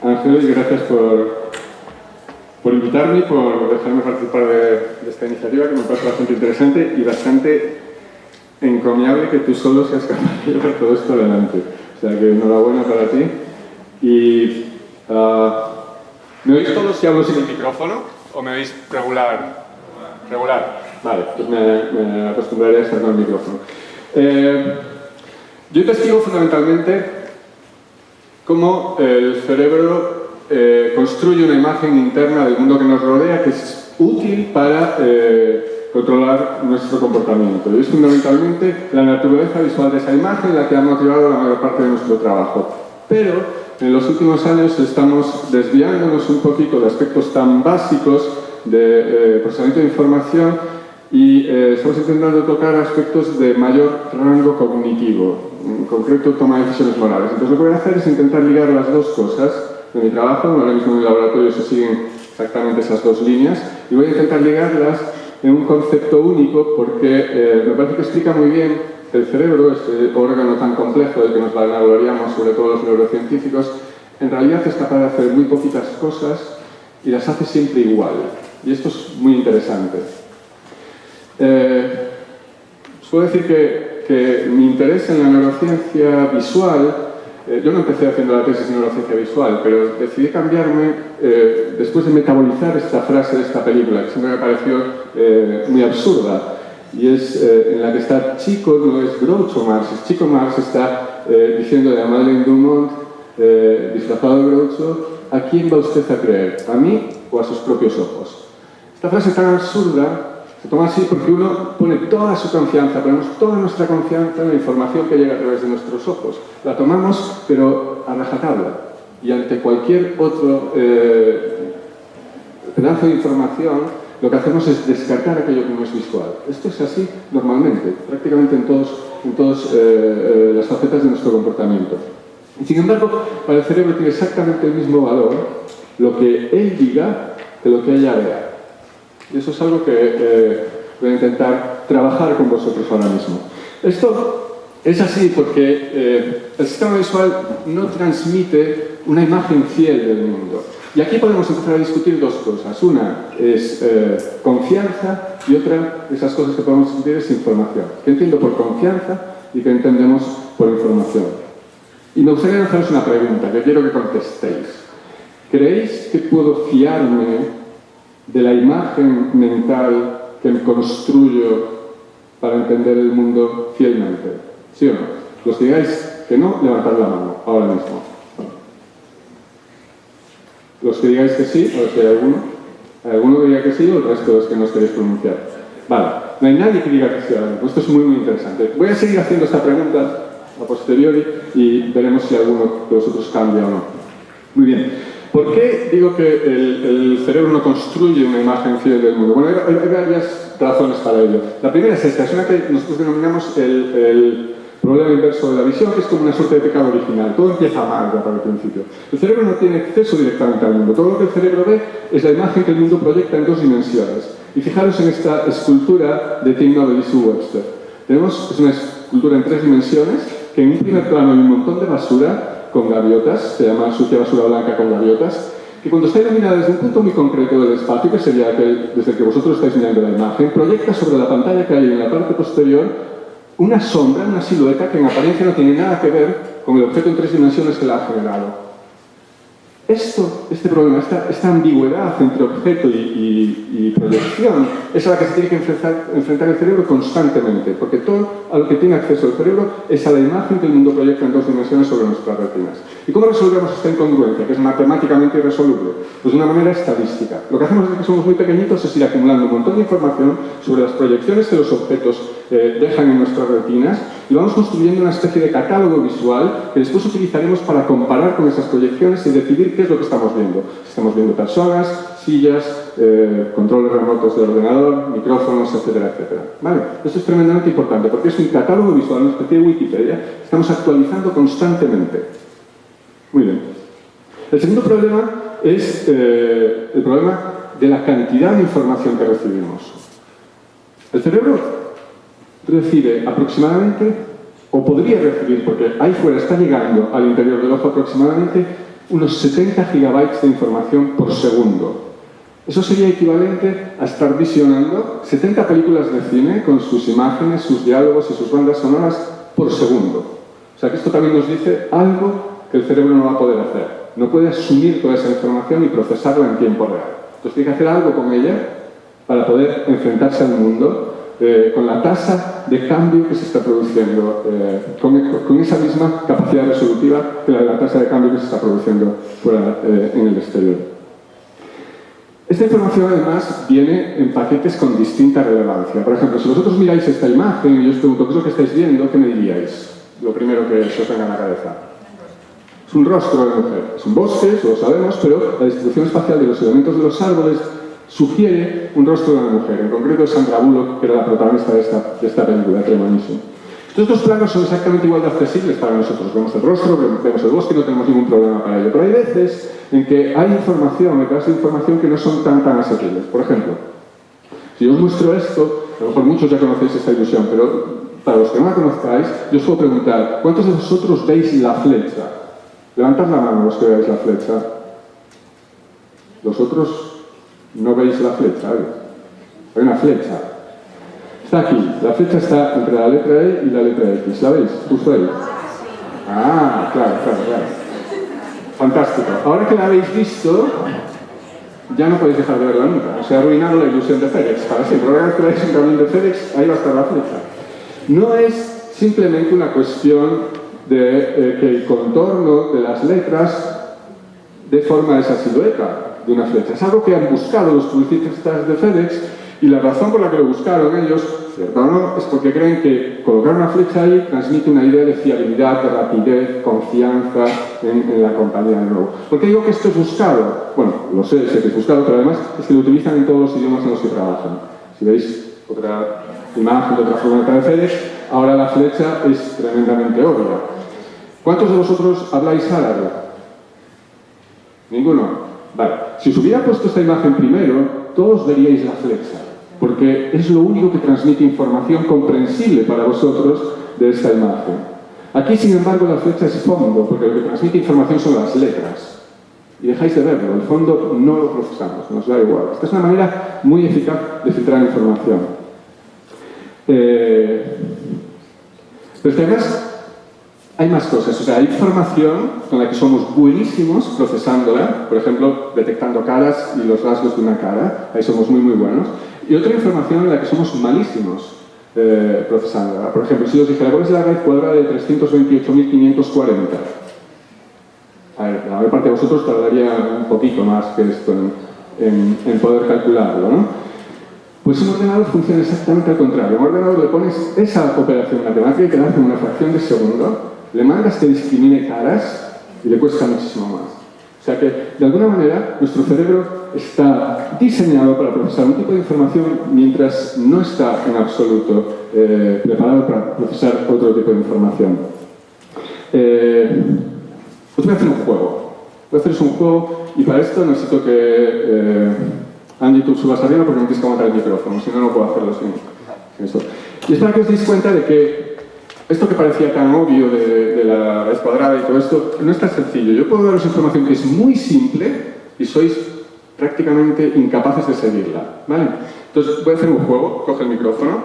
Ángel, y gracias por invitarme y por dejarme participar de esta iniciativa, que me parece bastante interesante y bastante encomiable que tú solo seas capaz de llevar todo esto adelante. O sea que enhorabuena para ti. Y ¿me oís todos si hablo sin el micrófono o me oís regular? Regular. Vale, pues me acostumbraré a estar con el micrófono. Yo investigo fundamentalmente cómo el cerebro construye una imagen interna del mundo que nos rodea que es útil para controlar nuestro comportamiento. Y es fundamentalmente la naturaleza visual de esa imagen la que ha motivado la mayor parte de nuestro trabajo. Pero en los últimos años estamos desviándonos un poquito de aspectos tan básicos de procesamiento de información y estamos intentando tocar aspectos de mayor rango cognitivo, en concreto toma de decisiones morales. Entonces lo que voy a hacer es intentar ligar las dos cosas de mi trabajo. Ahora mismo en el laboratorio se siguen exactamente esas dos líneas y voy a intentar ligarlas en un concepto único porque me parece que explica muy bien el cerebro, este órgano tan complejo del que nos vanagloriamos, sobre todo los neurocientíficos, en realidad es capaz de hacer muy poquitas cosas y las hace siempre igual. Y esto es muy interesante. Os puedo decir que mi interés en la neurociencia visual, yo no empecé haciendo la tesis de neurociencia visual, pero decidí cambiarme después de metabolizar esta frase de esta película, que siempre me pareció muy absurda. Y es en la que está Chico, no es Groucho Marx, es Chico Marx está diciendo a Madeleine Dumont, disfrazado de Groucho, ¿a quién va usted a creer? ¿A mí o a sus propios ojos? Esta frase tan absurda se toma así porque uno pone toda su confianza, ponemos toda nuestra confianza en la información que llega a través de nuestros ojos. La tomamos, pero a rajatabla. Y ante cualquier otro pedazo de información, lo que hacemos es descartar aquello que no es visual. Esto es así normalmente, prácticamente en todas las facetas de nuestro comportamiento. Y sin embargo, para el cerebro tiene exactamente el mismo valor lo que él diga que lo que ella vea. Y eso es algo que voy a intentar trabajar con vosotros ahora mismo. Esto es así porque el sistema visual no transmite una imagen fiel del mundo. Y aquí podemos empezar a discutir dos cosas. Una es confianza y otra, esas cosas que podemos discutir, es información. ¿Qué entiendo por confianza y qué entendemos por información? Y me gustaría lanzaros una pregunta que quiero que contestéis. ¿Creéis que puedo fiarme de la imagen mental que me construyo para entender el mundo fielmente? ¿Sí o no? Los que digáis que no, levantad la mano ahora mismo. Los que digáis que sí, a ver si hay alguno. ¿Hay alguno que diga que sí o el resto de los que no os queréis pronunciar? Vale, no hay nadie que diga que sí ahora mismo. Esto es muy, muy interesante. Voy a seguir haciendo esta pregunta a posteriori y veremos si alguno de vosotros cambia o no. Muy bien. ¿Por qué digo que el cerebro no construye una imagen fiel del mundo? Bueno, hay varias razones para ello. La primera es esta, es una que nosotros denominamos el problema inverso de la visión, que es como una suerte de pecado original. Todo empieza mal ya para el principio. El cerebro no tiene acceso directamente al mundo. Todo lo que el cerebro ve es la imagen que el mundo proyecta en dos dimensiones. Y fijaros en esta escultura de Tim Knowles y Sue Webster. Es una escultura en tres dimensiones, que en un primer plano hay un montón de basura con gaviotas, se llama sucia basura blanca con gaviotas, que cuando está iluminada desde un punto muy concreto del espacio, que sería aquel desde el que vosotros estáis mirando la imagen, proyecta sobre la pantalla que hay en la parte posterior una sombra, una silueta que en apariencia no tiene nada que ver con el objeto en tres dimensiones que la ha generado. Este problema, esta ambigüedad entre objeto y proyección, es a la que se tiene que enfrentar el cerebro constantemente, porque todo a lo que tiene acceso el cerebro es a la imagen que el mundo proyecta en dos dimensiones sobre nuestras retinas. ¿Y cómo resolvemos esta incongruencia, que es matemáticamente irresoluble? Pues de una manera estadística. Lo que hacemos desde que somos muy pequeñitos es ir acumulando un montón de información sobre las proyecciones que los objetos dejan en nuestras retinas y vamos construyendo una especie de catálogo visual que después utilizaremos para comparar con esas proyecciones y decidir qué es lo que estamos viendo. Si estamos viendo personas, sillas, controles remotos de ordenador, micrófonos, etcétera, etcétera. ¿Vale? Esto es tremendamente importante porque es un catálogo visual, una especie de Wikipedia, que estamos actualizando constantemente. Muy bien. El segundo problema es el problema de la cantidad de información que recibimos. El cerebro recibe aproximadamente o podría recibir, porque ahí fuera está llegando al interior del ojo aproximadamente unos 70 gigabytes de información por segundo. Eso sería equivalente a estar visionando 70 películas de cine con sus imágenes, sus diálogos y sus bandas sonoras por segundo. O sea que esto también nos dice algo que el cerebro no va a poder hacer. No puede asumir toda esa información y procesarla en tiempo real. Entonces tiene que hacer algo con ella para poder enfrentarse al mundo con la tasa de cambio que se está produciendo, con esa misma capacidad resolutiva que la tasa de cambio que se está produciendo fuera en el exterior. Esta información, además, viene en paquetes con distinta relevancia. Por ejemplo, si vosotros miráis esta imagen y yo os pregunto qué es lo que estáis viendo, ¿qué me diríais? Lo primero que se os venga a la cabeza. Es un rostro de mujer. Es un bosque, eso lo sabemos, pero la distribución espacial de los elementos de los árboles sugiere un rostro de una mujer. En concreto, Sandra Bullock, que era la protagonista de esta película, Premonition. Estos dos planos son exactamente igual de accesibles para nosotros. Vemos el rostro, vemos el bosque, no tenemos ningún problema para ello. Pero hay veces en que hay información, clases de información que no son tan asequibles. Por ejemplo, si yo os muestro esto, a lo mejor muchos ya conocéis esta ilusión, pero para los que no la conozcáis, yo os puedo preguntar, ¿cuántos de vosotros veis la flecha? Levantad la mano los que veáis la flecha. Los otros no veis la flecha, ¿vale? Hay una flecha. Está aquí, la flecha está entre la letra E y la letra X, ¿la veis? Justo ahí. Ah, claro. Fantástico. Ahora que la habéis visto, ya no podéis dejar de verla nunca. Os he arruinado la ilusión de FedEx para siempre. Ahora que veáis un camión de FedEx, ahí va a estar la flecha. No es simplemente una cuestión de que el contorno de las letras dé forma a esa silueta de una flecha. Es algo que han buscado los publicistas de FedEx y la razón por la que lo buscaron ellos, cierto o no, es porque creen que colocar una flecha ahí transmite una idea de fiabilidad, de rapidez, confianza en la compañía de nuevo. ¿Por qué digo que esto es buscado? Bueno, lo sé que es buscado, pero además es que lo utilizan en todos los idiomas en los que trabajan. Si veis otra imagen de otra furgoneta de FedEx, ahora la flecha es tremendamente obvia. ¿Cuántos de vosotros habláis árabe? ¿Ninguno? Vale. Si os hubiera puesto esta imagen primero, todos veríais la flecha, porque es lo único que transmite información comprensible para vosotros de esta imagen. Aquí, sin embargo, la flecha es fondo, porque lo que transmite información son las letras. Y dejáis de verlo, el fondo no lo procesamos, nos da igual. Esta es una manera muy eficaz de filtrar información. Pero es que además hay más cosas, o sea, hay información con la que somos buenísimos procesándola, por ejemplo, detectando caras y los rasgos de una cara, ahí somos muy buenos, y otra información en la que somos malísimos procesándola. Por ejemplo, si os dijera, ¿cuál es la raíz cuadrada de 328.540? A ver, la mayor parte de vosotros tardaría un poquito más que esto en poder calcularlo, ¿no? Pues un ordenador funciona exactamente al contrario. A un ordenador le pones esa operación matemática que hace en una fracción de segundo, le mandas que discrimine caras y le cuesta muchísimo más. O sea que, de alguna manera, nuestro cerebro está diseñado para procesar un tipo de información mientras no está en absoluto preparado para procesar otro tipo de información. Os voy a hacer un juego. Voy a haceros un juego y para esto necesito que Angie, tú subas arriba porque no tienes que aguantar el micrófono, si no, no puedo hacerlo sin esto. Y es para que os deis cuenta de que esto que parecía tan obvio de la raíz cuadrada y todo esto, no es tan sencillo. Yo puedo daros información que es muy simple y sois prácticamente incapaces de seguirla, ¿vale? Entonces, voy a hacer un juego, coge el micrófono.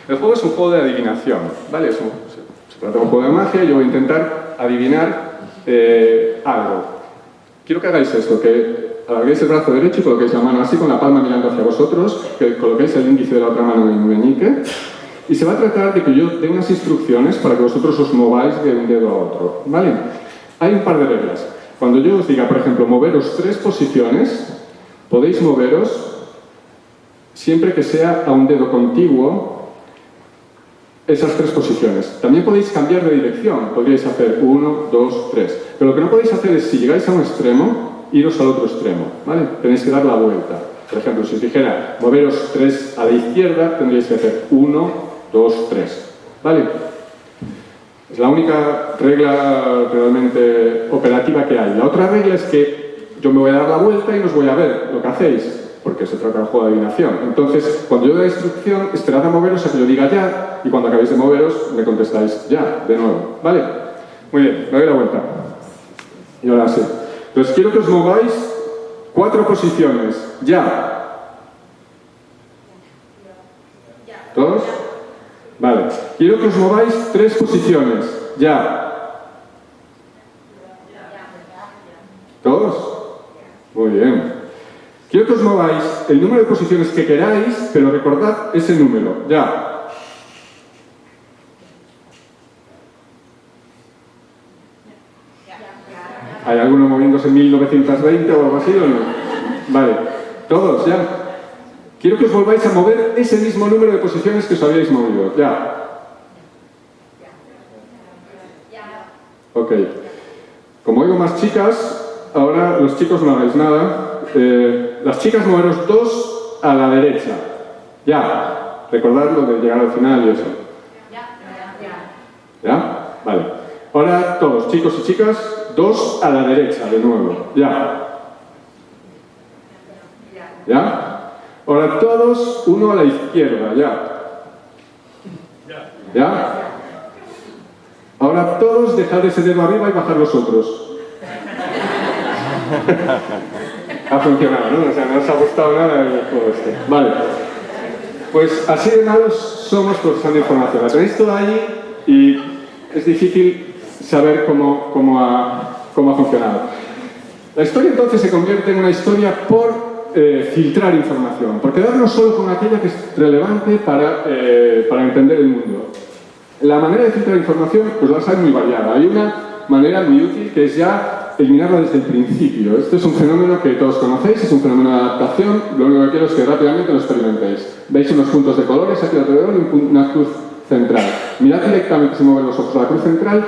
El juego es un juego de adivinación, ¿vale? Se trata de un juego de magia y yo voy a intentar adivinar algo. Quiero que hagáis esto, que alarguéis el brazo derecho y coloquéis la mano así con la palma mirando hacia vosotros, que coloquéis el índice de la otra mano en el meñique. Y se va a tratar de que yo dé unas instrucciones para que vosotros os mováis de un dedo a otro, ¿vale? Hay un par de reglas. Cuando yo os diga, por ejemplo, moveros 3 posiciones, podéis moveros siempre que sea a un dedo contiguo esas 3 posiciones. También podéis cambiar de dirección, podríais hacer 1, 2, 3. Pero lo que no podéis hacer es, si llegáis a un extremo, iros al otro extremo, ¿vale? Tenéis que dar la vuelta. Por ejemplo, si os dijera, moveros 3 a la izquierda, tendríais que hacer 1, 2, 3. ¿Vale? Es la única regla realmente operativa que hay. La otra regla es que yo me voy a dar la vuelta y no os voy a ver lo que hacéis. porque se trata de un juego de adivinación. Entonces, cuando yo doy la instrucción, esperad a moveros a que yo diga ya, y cuando acabéis de moveros, me contestáis ya, de nuevo. ¿Vale? Muy bien, me doy la vuelta. Y ahora sí. Entonces, quiero que os mováis 4 posiciones. Ya. ¿Todos? Vale. Quiero que os mováis 3 posiciones. Ya. ¿Todos? Muy bien. Quiero que os mováis el número de posiciones que queráis, pero recordad ese número. Ya. ¿Hay alguno moviéndose en 1920 o algo así o no? Vale. Todos, ya. Quiero que os volváis a mover ese mismo número de posiciones que os habíais movido. Ya. Ok. Como oigo más chicas, ahora los chicos no hagáis nada. Las chicas moveros 2 a la derecha. Ya. Recordad lo de llegar al final y eso. ¿Ya? Vale. Ahora todos, chicos y chicas, 2 a la derecha de nuevo. Ya. ¿Ya? Ahora todos, 1 a la izquierda. Ya. ¿Ya? Ahora todos dejad ese dedo arriba y bajad los otros. Ha funcionado, ¿no? O sea, no os ha gustado nada el juego este. Vale. Pues así de malos somos procesando información. La tenéis toda ahí y es difícil saber cómo ha funcionado. La historia entonces se convierte en una historia por filtrar información, por quedarnos solo con aquella que es relevante para entender el mundo. La manera de filtrar información, pues la hay muy variada. Hay una manera muy útil que es ya eliminarla desde el principio. Este es un fenómeno que todos conocéis, es un fenómeno de adaptación. Lo único que quiero es que rápidamente lo experimentéis. Veis unos puntos de colores aquí alrededor y una cruz central. Mirad directamente si mueven los ojos a la cruz central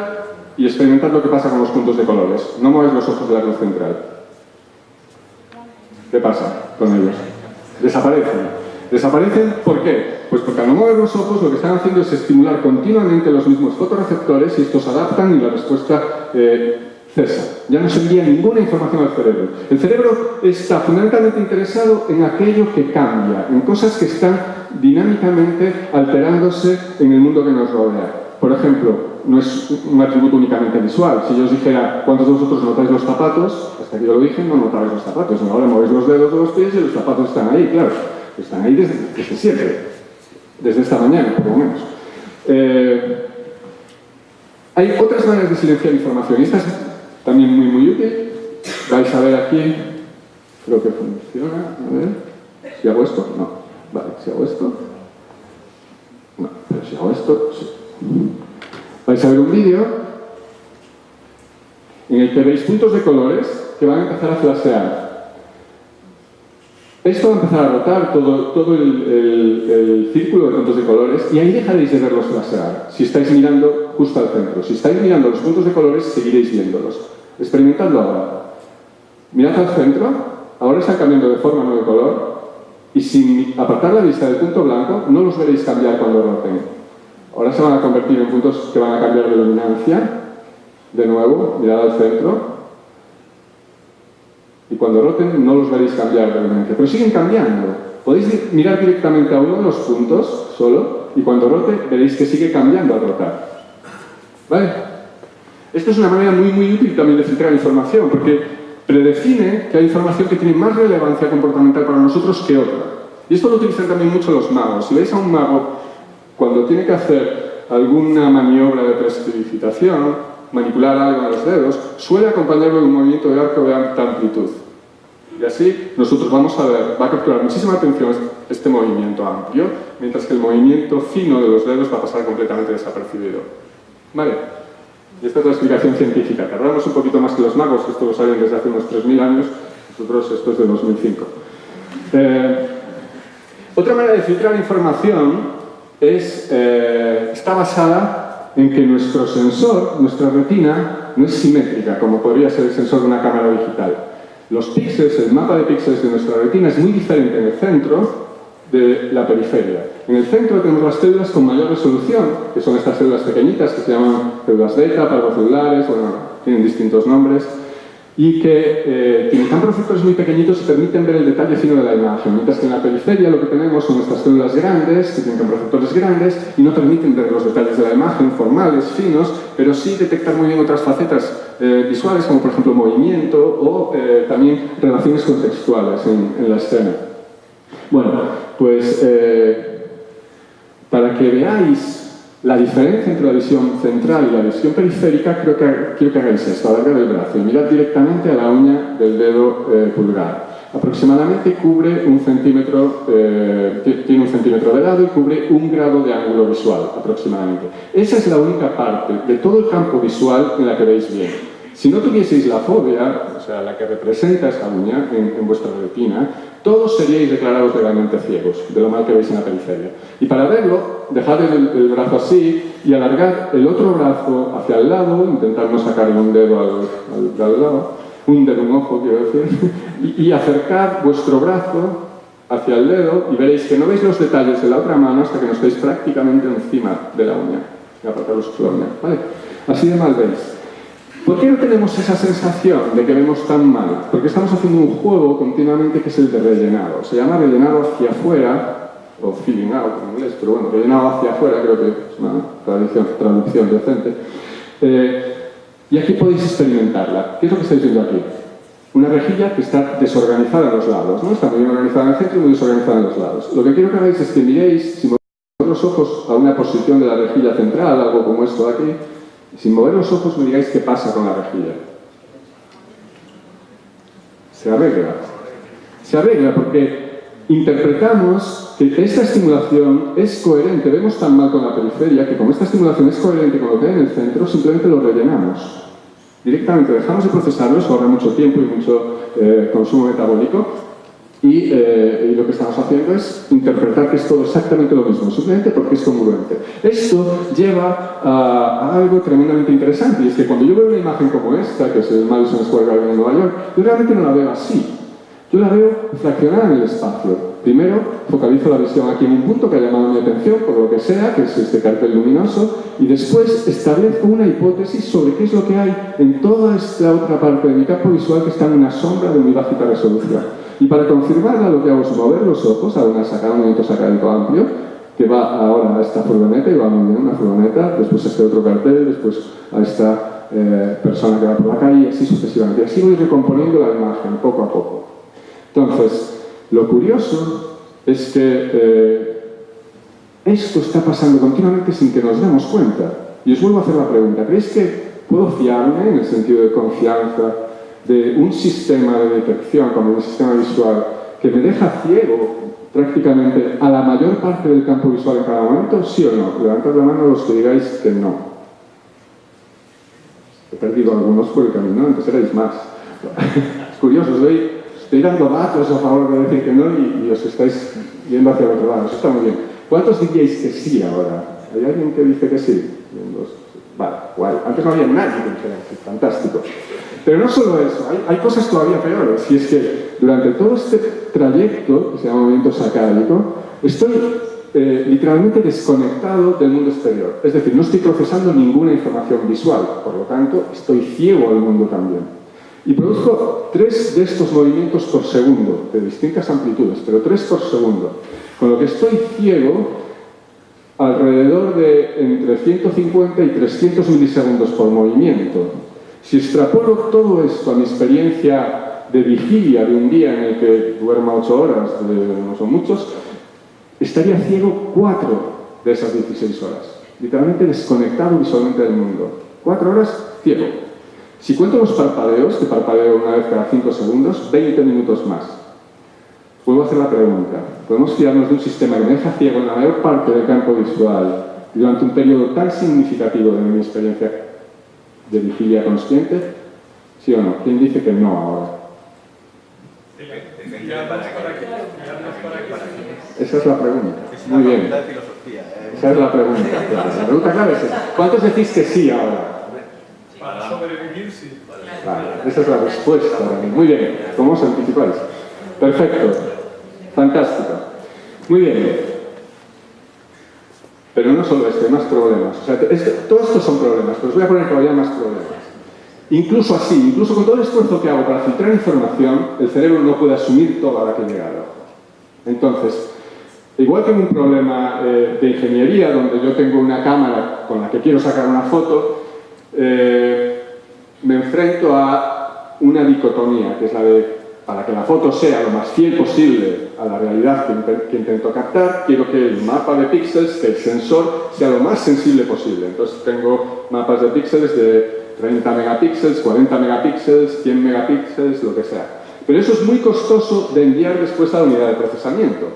y experimentad lo que pasa con los puntos de colores. No mueves los ojos de la cruz central. ¿Qué pasa con ellos? Desaparecen. ¿Desaparecen por qué? Pues porque al no mover los ojos lo que están haciendo es estimular continuamente los mismos fotorreceptores y estos adaptan y la respuesta cesa. Ya no se envía ninguna información al cerebro. El cerebro está fundamentalmente interesado en aquello que cambia, en cosas que están dinámicamente alterándose en el mundo que nos rodea. Por ejemplo, no es un atributo únicamente visual. Si yo os dijera, ¿cuántos de vosotros notáis los zapatos? Hasta que yo lo dije, no notabais los zapatos. Ahora movéis los dedos de los pies y los zapatos están ahí, claro. Están ahí desde siempre. Desde esta mañana, por lo menos. Hay otras maneras de silenciar información. Y esta es también muy útil. Vais a ver aquí. Creo que funciona. A ver. Si hago esto, no. Vale, si hago esto. No, pero si hago esto, sí. Vais a ver un vídeo en el que veis puntos de colores que van a empezar a flashear. Esto va a empezar a rotar todo el círculo de puntos de colores y ahí dejaréis de verlos flashear si estáis mirando justo al centro. Si estáis mirando los puntos de colores, seguiréis viéndolos. Experimentadlo ahora. Mirad al centro, ahora están cambiando de forma, no de color, y sin apartar la vista del punto blanco, no los veréis cambiar cuando roten. Ahora se van a convertir en puntos que van a cambiar de luminancia. De nuevo, mirad al centro. Y cuando roten no los veréis cambiar de luminancia, pero siguen cambiando. Podéis mirar directamente a uno de los puntos solo y cuando rote veréis que sigue cambiando al rotar. ¿Vale? Esto es una manera muy útil también de filtrar información, porque predefine que hay información que tiene más relevancia comportamental para nosotros que otra. Y esto lo utilizan también mucho los magos. Si veis a un mago, cuando tiene que hacer alguna maniobra de precipitación, manipular algo en los dedos, suele acompañarlo de un movimiento de arco de alta amplitud. Y así nosotros vamos a ver, va a capturar muchísima atención este movimiento amplio, mientras que el movimiento fino de los dedos va a pasar completamente desapercibido. ¿Vale? Y esta es la explicación científica. Tardamos un poquito más que los magos, esto lo saben desde hace unos 3.000 años, nosotros esto es de 2005. Otra manera de filtrar información está basada en que nuestro sensor, nuestra retina, no es simétrica, como podría ser el sensor de una cámara digital. Los píxeles, el mapa de píxeles de nuestra retina es muy diferente en el centro de la periferia. En el centro tenemos las células con mayor resolución, que son estas células pequeñitas que se llaman células beta, parvocelulares, bueno, tienen distintos nombres. y que tienen campos receptores muy pequeñitos y permiten ver el detalle fino de la imagen, mientras que en la periferia lo que tenemos son estas células grandes, que tienen campos receptores grandes y no permiten ver los detalles de la imagen, formales, finos, pero sí detectar muy bien otras facetas visuales, como por ejemplo movimiento o también relaciones contextuales en la escena. Bueno, pues para que veáis la diferencia entre la visión central y la visión periférica, quiero que hagáis esto, alargar el brazo y mirad directamente a la uña del dedo pulgar. Aproximadamente cubre un centímetro, tiene un centímetro de lado y cubre 1 grado de ángulo visual, aproximadamente. Esa es la única parte de todo el campo visual en la que veis bien. Si no tuvieseis la fobia, o sea, la que representa esta uña en vuestra retina, todos seríais declarados legalmente ciegos, de lo mal que veis en la periferia. Y para verlo, dejad el brazo así y alargad el otro brazo hacia el lado, intentad no sacarle un dedo al lado, un dedo, un ojo, quiero decir, y acercad vuestro brazo hacia el dedo y veréis que no veis los detalles de la otra mano hasta que no estéis prácticamente encima de la uña. Apartaros la uña, ¿vale? Así de mal veis. ¿Por qué no tenemos esa sensación de que vemos tan mal? Porque estamos haciendo un juego continuamente que es el de rellenado. Se llama rellenado hacia afuera, o filling out en inglés, pero bueno, rellenado hacia afuera creo que es una traducción decente. Y aquí podéis experimentarla. ¿Qué es lo que estáis viendo aquí? Una rejilla que está desorganizada en los lados, ¿no? Está muy bien organizada en el centro y muy desorganizada en los lados. Lo que quiero que hagáis es que miréis, si movéis los ojos a una posición de la rejilla central, algo como esto de aquí, sin mover los ojos me digáis qué pasa con la rejilla. Se arregla. Se arregla porque interpretamos que esta estimulación es coherente. Vemos tan mal con la periferia que como esta estimulación es coherente con lo que hay en el centro, simplemente lo rellenamos. Directamente dejamos de procesarlo, eso ahorra mucho tiempo y mucho consumo metabólico. Y lo que estamos haciendo es interpretar que es todo exactamente lo mismo, simplemente porque es congruente. Esto lleva a algo tremendamente interesante, y es que cuando yo veo una imagen como esta, que es el Madison Square Garden en Nueva York, yo realmente no la veo así. Yo la veo fraccionada en el espacio. Primero, focalizo la visión aquí en un punto que ha llamado mi atención, por lo que sea, que es este cartel luminoso, y después establezco una hipótesis sobre qué es lo que hay en toda esta otra parte de mi campo visual que está en una sombra de muy bajita resolución. Y para confirmarla lo que hago es mover los ojos a un movimiento sacádico amplio, que va ahora a esta furgoneta, y va muy bien una furgoneta, después a este otro cartel, después a esta persona que va por la calle, y así sucesivamente. Y así voy recomponiendo la imagen, poco a poco. Entonces, lo curioso es que esto está pasando continuamente sin que nos demos cuenta. Y os vuelvo a hacer la pregunta, ¿creéis que puedo fiarme, en el sentido de confianza, de un sistema de detección, como un sistema visual, que me deja ciego prácticamente a la mayor parte del campo visual en cada momento? ¿Sí o no? Levantad la mano los que digáis que no. He perdido algunos por el camino, antes erais más. Es curioso, estoy dando datos a favor de decir que no y os estáis yendo hacia el otro lado. Eso está muy bien. ¿Cuántos diríais que sí ahora? ¿Hay alguien que dice que sí? Vale, guay. Antes no había nadie que dijera que sí. Fantástico. Pero no solo eso, hay cosas todavía peores, y es que durante todo este trayecto, que se llama movimiento sacádico, estoy literalmente desconectado del mundo exterior. Es decir, no estoy procesando ninguna información visual, por lo tanto, estoy ciego al mundo también. Y produzco 3 de estos movimientos por segundo, de distintas amplitudes, pero 3 por segundo, con lo que estoy ciego alrededor de entre 150 y 300 milisegundos por movimiento. Si extrapolo todo esto a mi experiencia de vigilia de un día en el que duerma 8 horas, no son muchos, estaría ciego 4 de esas 16 horas. Literalmente desconectado visualmente del mundo. 4 horas, ciego. Si cuento los parpadeos, que parpadeo una vez cada 5 segundos, 20 minutos más. Vuelvo a hacer la pregunta. ¿Podemos fiarnos de un sistema que me deja ciego en la mayor parte del campo visual durante un periodo tan significativo de mi experiencia de vigilia consciente? ¿Sí o no? ¿Quién dice que no ahora? Esa es la pregunta. Muy bien. Esa es la pregunta. La pregunta clave es esa. ¿Cuántos decís que sí ahora? Para sobrevivir, sí. Vale, esa es la respuesta. Muy bien. ¿Cómo os anticipáis? Perfecto. Fantástico. Muy bien. Pero no solo esto, hay más problemas. O sea, todos estos son problemas, pero os voy a poner todavía más problemas. Incluso así, incluso con todo el esfuerzo que hago para filtrar información, el cerebro no puede asumir toda la que llega al ojo. Entonces, igual que en un problema de ingeniería, donde yo tengo una cámara con la que quiero sacar una foto, me enfrento a una dicotomía, que es la de, para que la foto sea lo más fiel posible a la realidad que intento captar, quiero que el mapa de píxeles, que el sensor, sea lo más sensible posible. Entonces tengo mapas de píxeles de 30 megapíxeles, 40 megapíxeles, 100 megapíxeles, lo que sea. Pero eso es muy costoso de enviar después a la unidad de procesamiento.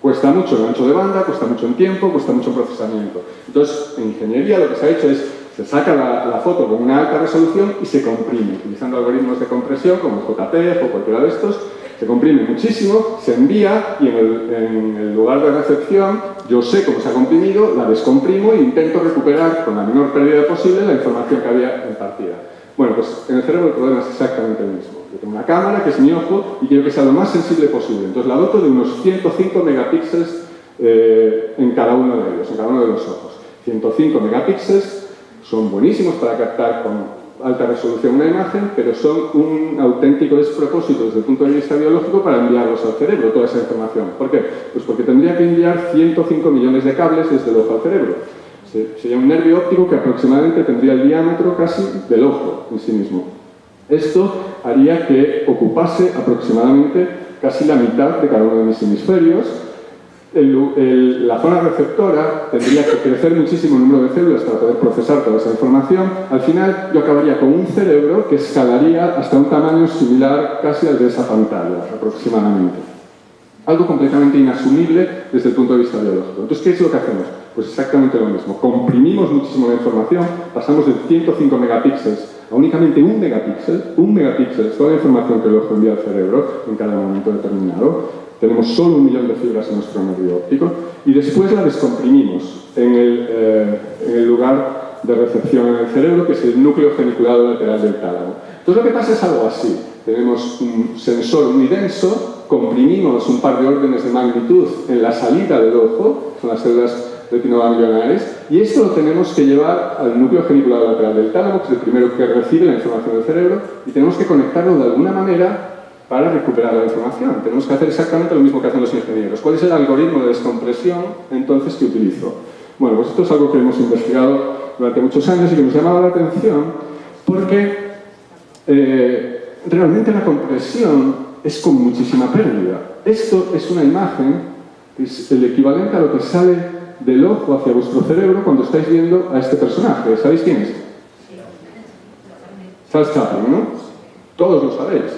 Cuesta mucho en ancho de banda, cuesta mucho en tiempo, cuesta mucho en procesamiento. Entonces, en ingeniería lo que se ha hecho es, se saca la foto con una alta resolución y se comprime, utilizando algoritmos de compresión como el JPEG o cualquiera de estos. Se comprime muchísimo, se envía y en el lugar de recepción yo sé cómo se ha comprimido, la descomprimo e intento recuperar con la menor pérdida posible la información que había impartida. Bueno, pues en el cerebro el problema es exactamente el mismo. Yo tengo una cámara que es mi ojo y quiero que sea lo más sensible posible. Entonces la doto de unos 105 megapíxeles en cada uno de ellos, en cada uno de los ojos. 105 megapíxeles son buenísimos para captar con alta resolución una imagen, pero son un auténtico despropósito desde el punto de vista biológico para enviarlos al cerebro, toda esa información. ¿Por qué? Pues porque tendría que enviar 105 millones de cables desde el ojo al cerebro. Sería un nervio óptico que aproximadamente tendría el diámetro casi del ojo en sí mismo. Esto haría que ocupase aproximadamente casi la mitad de cada uno de mis hemisferios. La zona receptora tendría que crecer muchísimo el número de células para poder procesar toda esa información. Al final, yo acabaría con un cerebro que escalaría hasta un tamaño similar casi al de esa pantalla, aproximadamente. Algo completamente inasumible desde el punto de vista biológico. Entonces, ¿qué es lo que hacemos? Pues exactamente lo mismo. Comprimimos muchísimo la información, pasamos de 105 megapíxeles a únicamente un megapíxel es toda la información que el ojo envía al cerebro en cada momento determinado. Tenemos solo 1 millón de fibras en nuestro nervio óptico y después la descomprimimos en el lugar de recepción en el cerebro, que es el núcleo geniculado lateral del tálamo. Entonces lo que pasa es algo así. Tenemos un sensor muy denso, comprimimos un par de órdenes de magnitud en la salida del ojo, son las células retinoganglionares, y esto lo tenemos que llevar al núcleo geniculado lateral del tálamo, que es el primero que recibe la información del cerebro, y tenemos que conectarlo de alguna manera para recuperar la información. Tenemos que hacer exactamente lo mismo que hacen los ingenieros. ¿Cuál es el algoritmo de descompresión, entonces, que utilizo? Bueno, pues esto es algo que hemos investigado durante muchos años y que nos llamaba la atención porque realmente la compresión es con muchísima pérdida. Esto es una imagen que es el equivalente a lo que sale del ojo hacia vuestro cerebro cuando estáis viendo a este personaje. ¿Sabéis quién es? Charles Chaplin, ¿no? Todos lo sabéis.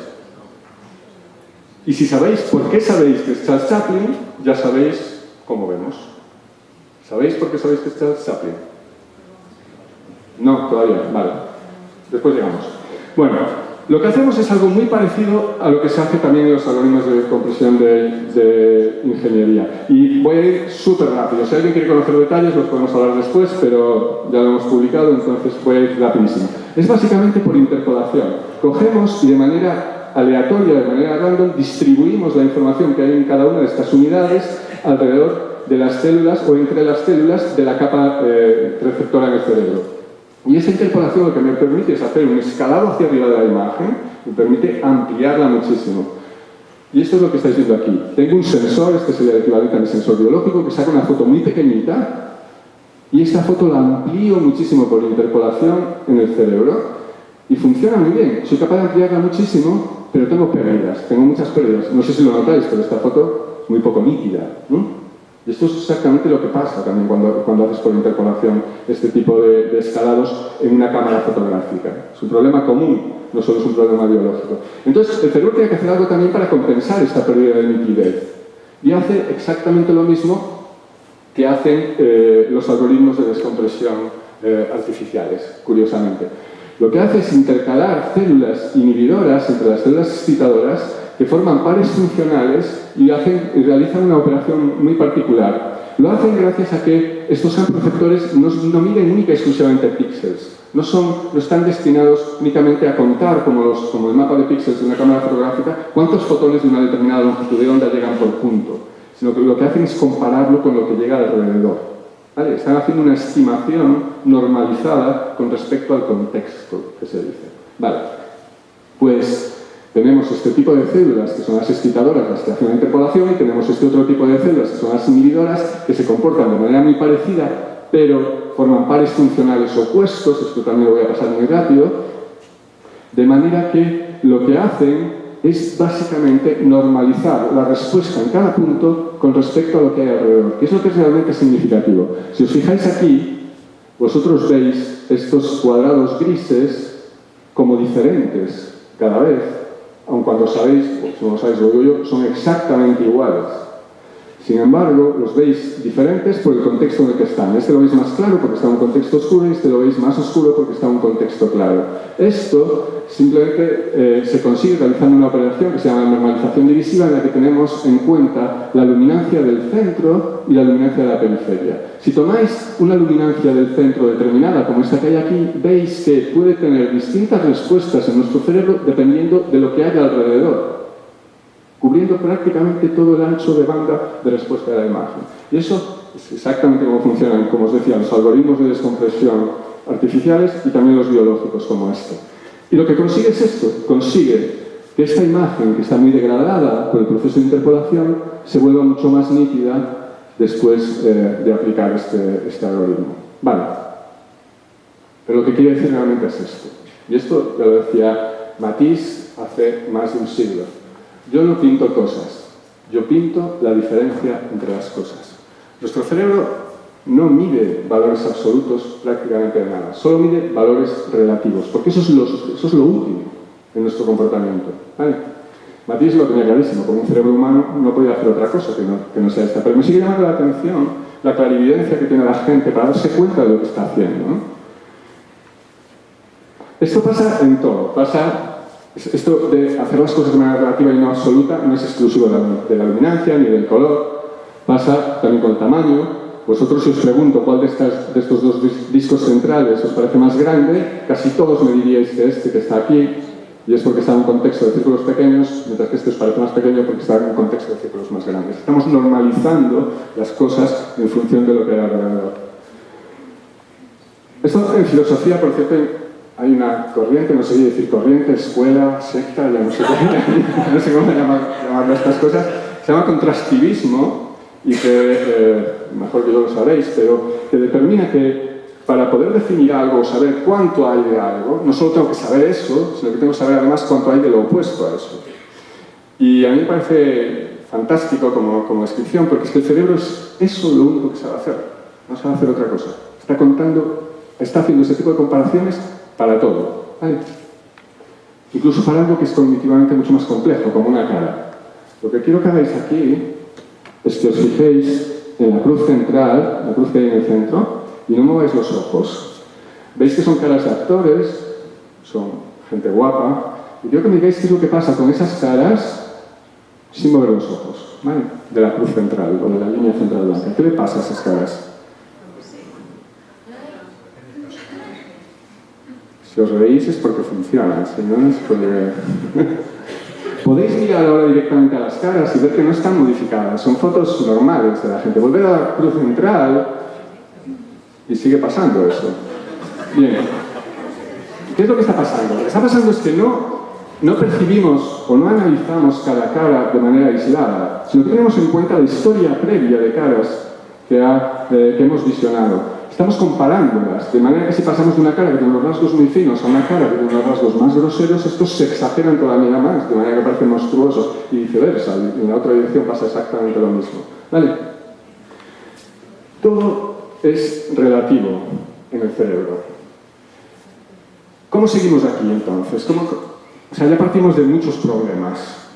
Y si sabéis por qué sabéis que es Charles Chaplin, ya sabéis cómo vemos. ¿Sabéis por qué sabéis que es Charles Chaplin? No, todavía, vale. Después llegamos. Bueno, lo que hacemos es algo muy parecido a lo que se hace también en los algoritmos de compresión de ingeniería. Y voy a ir súper rápido. Si alguien quiere conocer detalles, los podemos hablar después, pero ya lo hemos publicado, entonces voy a ir rapidísimo. Es básicamente por interpolación. Cogemos y de manera aleatoria, de manera random, distribuimos la información que hay en cada una de estas unidades alrededor de las células o entre las células de la capa receptora en el cerebro. Y esa interpolación lo que me permite es hacer un escalado hacia arriba de la imagen, me permite ampliarla muchísimo. Y esto es lo que estáis viendo aquí. Tengo un sensor, este sería el equivalente a mi sensor biológico, que saca una foto muy pequeñita, y esta foto la amplío muchísimo por interpolación en el cerebro, y funciona muy bien. Soy capaz de ampliarla muchísimo, pero tengo pérdidas, tengo muchas pérdidas. No sé si lo notáis, pero esta foto es muy poco nítida, ¿no? Y esto es exactamente lo que pasa también cuando haces por interpolación este tipo de escalados en una cámara fotográfica. Es un problema común, no solo es un problema biológico. Entonces, el cerebro tiene que hacer algo también para compensar esta pérdida de nitidez. Y hace exactamente lo mismo que hacen los algoritmos de descompresión artificiales, curiosamente. Lo que hace es intercalar células inhibidoras entre las células excitadoras que forman pares funcionales y realizan una operación muy particular. Lo hacen gracias a que estos receptores no miden única y exclusivamente píxeles. No están destinados únicamente a contar, como el mapa de píxeles de una cámara fotográfica, cuántos fotones de una determinada longitud de onda llegan por punto, sino que lo que hacen es compararlo con lo que llega alrededor. ¿Vale? Están haciendo una estimación normalizada con respecto al contexto que se dice. Vale, pues tenemos este tipo de células que son las excitadoras, las que hacen la interpolación, y tenemos este otro tipo de células que son las inhibidoras, que se comportan de manera muy parecida, pero forman pares funcionales opuestos. Esto también lo voy a pasar muy rápido, de manera que lo que hacen es básicamente normalizar la respuesta en cada punto con respecto a lo que hay alrededor, que es lo que es realmente significativo. Si os fijáis aquí, vosotros veis estos cuadrados grises como diferentes cada vez, aun cuando sabéis, o si no lo sabéis, lo digo yo, son exactamente iguales. Sin embargo, los veis diferentes por el contexto en el que están. Este lo veis más claro porque está en un contexto oscuro y este lo veis más oscuro porque está en un contexto claro. Esto simplemente se consigue realizando una operación que se llama normalización divisiva, en la que tenemos en cuenta la luminancia del centro y la luminancia de la periferia. Si tomáis una luminancia del centro determinada, como esta que hay aquí, veis que puede tener distintas respuestas en nuestro cerebro dependiendo de lo que haya alrededor, cubriendo prácticamente todo el ancho de banda de respuesta de la imagen. Y eso es exactamente cómo funcionan, como os decía, los algoritmos de descompresión artificiales y también los biológicos como este. Y lo que consigue es esto, consigue que esta imagen, que está muy degradada por el proceso de interpolación, se vuelva mucho más nítida después de aplicar este algoritmo. Vale. Pero lo que quiere decir realmente es esto. Y esto ya lo decía Matisse hace más de un siglo. Yo no pinto cosas, yo pinto la diferencia entre las cosas. Nuestro cerebro no mide valores absolutos prácticamente de nada, solo mide valores relativos, porque eso es lo último en nuestro comportamiento. ¿Vale? Matisse lo tenía clarísimo, como un cerebro humano no podía hacer otra cosa que no sea esta. Pero me sigue llamando la atención la clarividencia que tiene la gente para darse cuenta de lo que está haciendo, ¿no? Esto pasa en todo, esto de hacer las cosas de manera relativa y no absoluta no es exclusivo de la luminancia ni del color, pasa también con el tamaño. Vosotros, si os pregunto cuál de estos dos discos centrales os parece más grande, casi todos me diríais que este que está aquí, y es porque está en un contexto de círculos pequeños, mientras que este os parece más pequeño porque está en un contexto de círculos más grandes. Estamos normalizando las cosas en función de lo que hay alrededor. Esto en filosofía, por cierto, hay una corriente, no sé decir corriente, escuela, secta, ya no sé cómo llamarlo estas cosas, se llama contrastivismo y que, mejor que yo lo sabréis, pero que determina que para poder definir algo o saber cuánto hay de algo, no solo tengo que saber eso, sino que tengo que saber además cuánto hay de lo opuesto a eso. Y a mí me parece fantástico como descripción, porque es que el cerebro es eso lo único que sabe hacer, no sabe hacer otra cosa. Está haciendo ese tipo de comparaciones para todo, ¿vale? Incluso para algo que es cognitivamente mucho más complejo, como una cara. Lo que quiero que hagáis aquí es que os fijéis en la cruz central, la cruz que hay en el centro, y no mováis los ojos. Veis que son caras de actores, son gente guapa, y quiero que me digáis qué es lo que pasa con esas caras sin mover los ojos, ¿vale? De la cruz central o de la línea central blanca. ¿Qué le pasa a esas caras? Si os reís es porque funciona, si no es porque... Podéis mirar ahora directamente a las caras y ver que no están modificadas, son fotos normales de la gente. Volver a la cruz central y sigue pasando eso. Bien. ¿Qué es lo que está pasando? Lo que está pasando es que no percibimos o no analizamos cada cara de manera aislada, sino que tenemos en cuenta la historia previa de caras que hemos visionado. Estamos comparándolas, de manera que si pasamos de una cara que tiene unos rasgos muy finos a una cara que tiene unos rasgos más groseros, estos se exageran todavía más, de manera que parecen monstruosos, y viceversa, y en la otra dirección pasa exactamente lo mismo. ¿Vale? Todo es relativo en el cerebro. ¿Cómo seguimos aquí entonces? O sea, ya partimos de muchos problemas.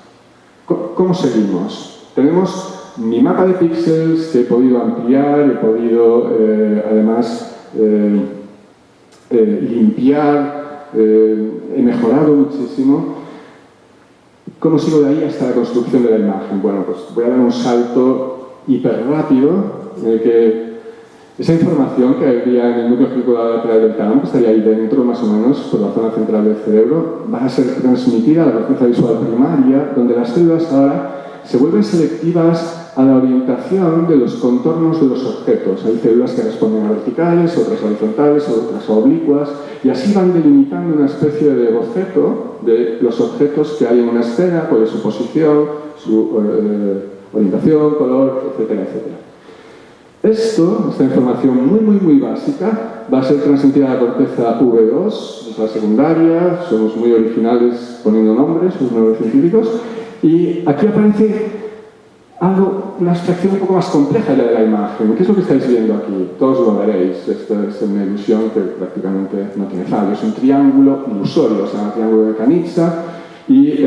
¿Cómo seguimos? Tenemos mi mapa de píxeles que he podido ampliar, he podido además limpiar, he mejorado muchísimo. ¿Cómo sigo de ahí hasta la construcción de la imagen? Bueno, pues voy a dar un salto hiper rápido en el que esa información que había en el núcleo reticular lateral del tálamo, que estaría ahí dentro más o menos, por la zona central del cerebro, va a ser transmitida a la corteza visual primaria, donde las células ahora se vuelven selectivas a la orientación de los contornos de los objetos. Hay células que responden a verticales, otras a horizontales, otras a oblicuas, y así van delimitando una especie de boceto de los objetos que hay en una esfera, cuál es su posición, su orientación, color, etcétera, etcétera. Esta información muy básica, va a ser transmitida a la corteza V2, es la secundaria, somos muy originales poniendo nombres, los neurocientíficos, y aquí aparece una abstracción un poco más compleja de la imagen. ¿Qué es lo que estáis viendo aquí? Todos lo veréis, esta es una ilusión que prácticamente no tiene fallo, es un triángulo ilusorio, se llama triángulo de Kanitsa, y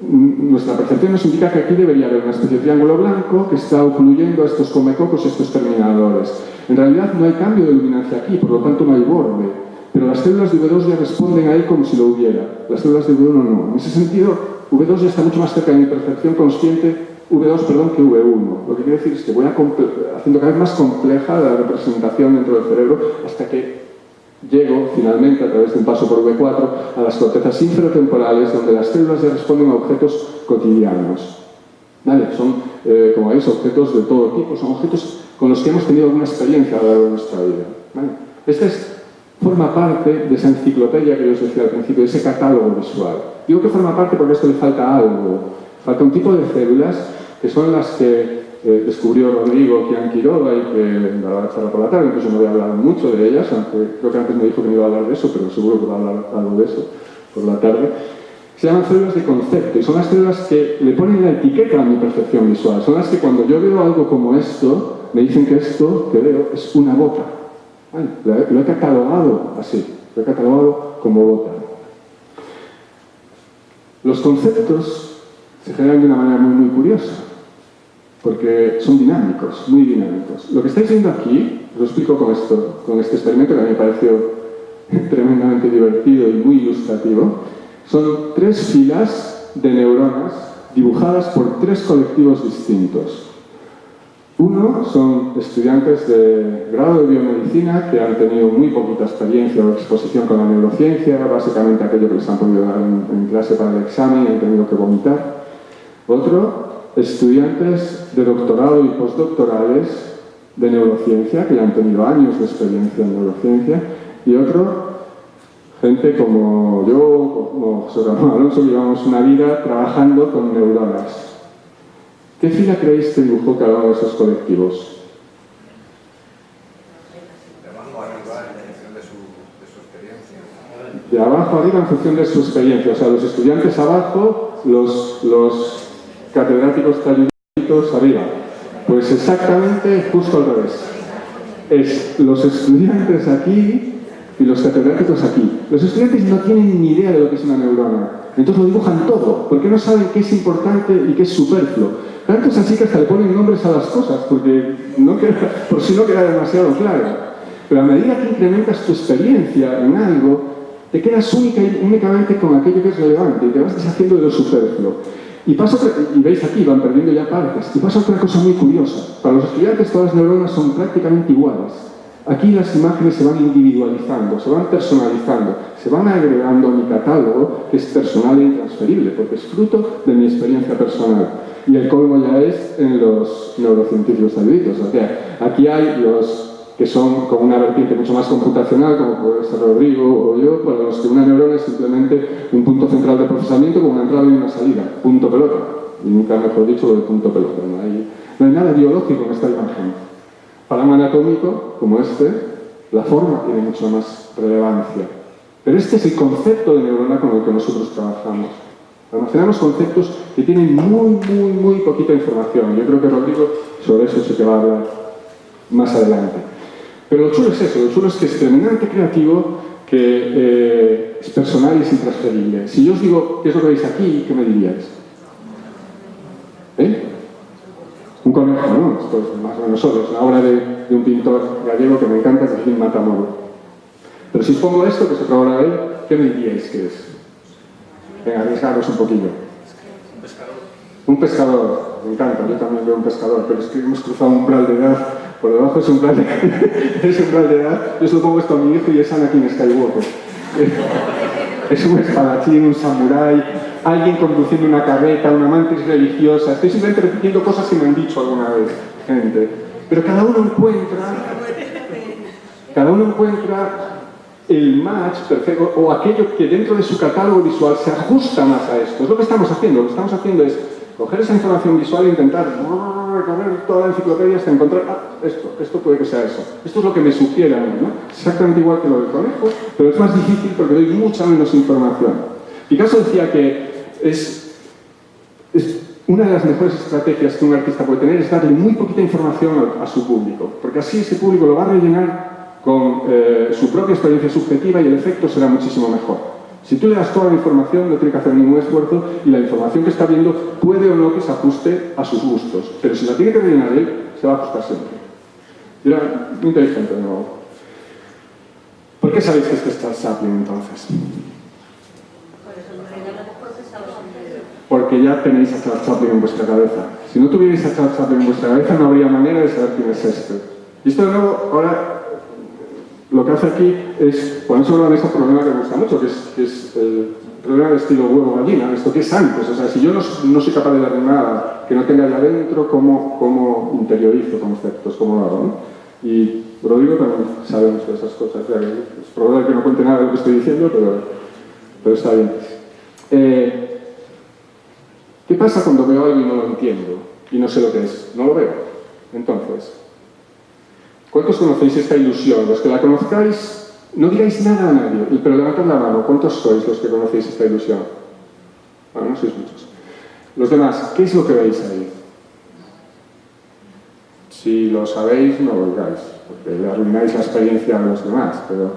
nuestra percepción nos indica que aquí debería haber una especie de triángulo blanco que está ocluyendo a estos comecocos y estos terminadores. En realidad no hay cambio de luminancia aquí, por lo tanto no hay borde, pero las células de V2 ya responden ahí como si lo hubiera, las células de V1 no. En ese sentido, V2 ya está mucho más cerca de mi percepción consciente, V2, perdón, que V1. Lo que quiere decir es que voy haciendo cada vez más compleja la representación dentro del cerebro hasta que llego, finalmente, a través de un paso por V4, a las cortezas inferotemporales, donde las células ya responden a objetos cotidianos. ¿Vale? Son, como veis, objetos de todo tipo, son objetos con los que hemos tenido alguna experiencia a lo largo de nuestra vida. ¿Vale? Forma parte de esa enciclopedia que yo os decía al principio, de ese catálogo visual. Digo que forma parte porque a esto le falta algo. Falta un tipo de células que son las que descubrió Rodrigo Kian Quiroga y que dará la charla por la tarde, incluso no voy a hablar mucho de ellas, aunque creo que antes me dijo que no iba a hablar de eso, pero seguro que va a hablar algo de eso por la tarde. Se llaman células de concepto y son las células que le ponen la etiqueta a mi percepción visual. Son las que cuando yo veo algo como esto, me dicen que esto que veo es una bota. Vale, lo he catalogado así, lo he catalogado como bota. Los conceptos se generan de una manera muy curiosa, porque son dinámicos, muy dinámicos. Lo que estáis viendo aquí, os lo explico con este experimento que a mí me pareció tremendamente divertido y muy ilustrativo. Son 3 filas de neuronas dibujadas por 3 colectivos distintos. Uno son estudiantes de grado de biomedicina que han tenido muy poquita experiencia o exposición con la neurociencia, básicamente aquello que les han podido dar en clase para el examen y han tenido que vomitar. Otro, estudiantes de doctorado y postdoctorales de neurociencia, que ya han tenido años de experiencia en neurociencia. Y otro, gente como yo, como José Ramón Alonso, que llevamos una vida trabajando con neuronas. ¿Qué fila creéis que dibujó cada uno de esos colectivos? De abajo arriba en función de su experiencia. De abajo arriba en función de su experiencia. O sea, los estudiantes abajo, los catedráticos talluditos arriba. Pues exactamente justo al revés. Es los estudiantes aquí y los catedráticos aquí. Los estudiantes no tienen ni idea de lo que es una neurona. Entonces lo dibujan todo, porque no saben qué es importante y qué es superfluo. Tanto es así que hasta le ponen nombres a las cosas, porque por si no queda demasiado claro. Pero a medida que incrementas tu experiencia en algo, te quedas únicamente con aquello que es relevante y te vas deshaciendo de lo superfluo. Y veis aquí, van perdiendo ya partes. Y pasa otra cosa muy curiosa. Para los estudiantes todas las neuronas son prácticamente iguales. Aquí las imágenes se van individualizando, se van personalizando, se van agregando a mi catálogo, que es personal e intransferible, porque es fruto de mi experiencia personal. Y el colmo ya es en los neurocientíficos talluditos. O sea, aquí hay los que son con una vertiente mucho más computacional, como puede ser Rodrigo o yo, para los que una neurona es simplemente un punto central de procesamiento con una entrada y una salida, punto pelota. Y nunca mejor dicho lo de punto pelota. No hay nada biológico en esta imagen. Para un anatómico como este, la forma tiene mucha más relevancia. Pero este es el concepto de neurona con el que nosotros trabajamos. Almacenamos conceptos que tienen muy poquita información. Yo creo que Rodrigo sobre eso sí que va a hablar más adelante. Pero lo chulo es eso, lo chulo es que es tremendamente creativo, que es personal y es intransferible. Si yo os digo qué es lo que veis aquí, ¿qué me diríais? Un conejo, ¿no? Esto es más o menos solo, es una obra de un pintor gallego que me encanta, que es Gil Matamoro. Pero si os pongo esto, que es otra obra de él, ¿qué me diríais que es? Venga, arriesgaros un poquillo. Un pescador. Un pescador, me encanta, yo también veo un pescador, pero es que hemos cruzado un umbral de edad, por debajo es un umbral de edad, yo se lo pongo esto a mi hijo y es Anakin Skywalker. Es un espadachín, un samurái, alguien conduciendo una carreta, una mantis religiosa. Estoy simplemente repitiendo cosas que me han dicho alguna vez, gente. Pero cada uno encuentra el match perfecto o aquello que dentro de su catálogo visual se ajusta más a esto. Es lo que estamos haciendo. Lo que estamos haciendo es coger esa información visual e intentar recorrer toda la enciclopedia hasta encontrar esto puede que sea eso. Esto es lo que me sugiere a mí, ¿no? Exactamente igual que lo del conejo, pero es más difícil porque doy mucha menos información. Picasso decía que es una de las mejores estrategias que un artista puede tener es darle muy poquita información a su público, porque así ese público lo va a rellenar con su propia experiencia subjetiva y el efecto será muchísimo mejor. Si tú le das toda la información, no tiene que hacer ningún esfuerzo y la información que está viendo puede o no que se ajuste a sus gustos, pero si la tiene que rellenar él, se va a ajustar siempre. Y era muy inteligente de nuevo. ¿Por qué sabéis que este es Charles Chaplin entonces? Porque ya tenéis a Charles Chaplin en vuestra cabeza. Si no tuvierais a Charles Chaplin en vuestra cabeza, no habría manera de saber quién es este. Y esto de nuevo, ahora, lo que hace aquí es poner sobre la mesa un problema que me gusta mucho, que es el problema de estilo huevo-gallina, esto que es antes. O sea, si yo no soy capaz de ver nada que no tenga allá adentro, ¿cómo interiorizo conceptos? ¿Cómo lo hago? ¿No? Y Rodrigo también sabe mucho de esas cosas. Ya que es probable que no cuente nada de lo que estoy diciendo, pero está bien. ¿Qué pasa cuando veo algo y no lo entiendo? Y no sé lo que es. No lo veo. Entonces, ¿cuántos conocéis esta ilusión? Los que la conozcáis, no digáis nada a nadie, pero levantad la mano. ¿Cuántos sois los que conocéis esta ilusión? Bueno, no sois muchos. Los demás, ¿qué es lo que veis ahí? Si lo sabéis, no lo digáis, porque le arruináis la experiencia a los demás, pero...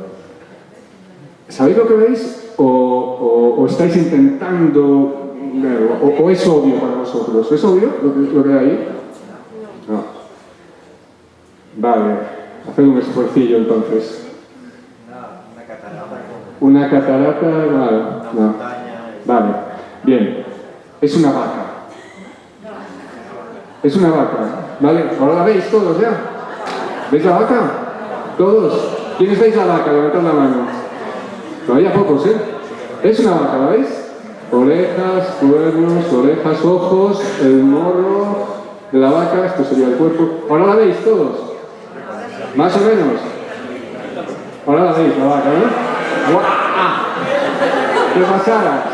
¿Sabéis lo que veis? ¿O estáis intentando... o es obvio para vosotros? ¿Es obvio lo que hay ahí? No. Vale, haced un esfuercillo entonces. Una catarata. Una catarata, vale. No. Vale, bien. Es una vaca. Es una vaca, ¿vale? Ahora la veis todos ya. ¿Veis la vaca? ¿Todos? ¿Quiénes veis la vaca? Levantad la mano. Todavía pocos, ¿eh? Es una vaca, ¿la veis? Orejas, cuernos, orejas, ojos, el morro de la vaca, esto sería el cuerpo. ¿Ahora la veis todos? ¿Más o menos? Ahora la veis, la vaca, ¿no? ¿Qué pasará?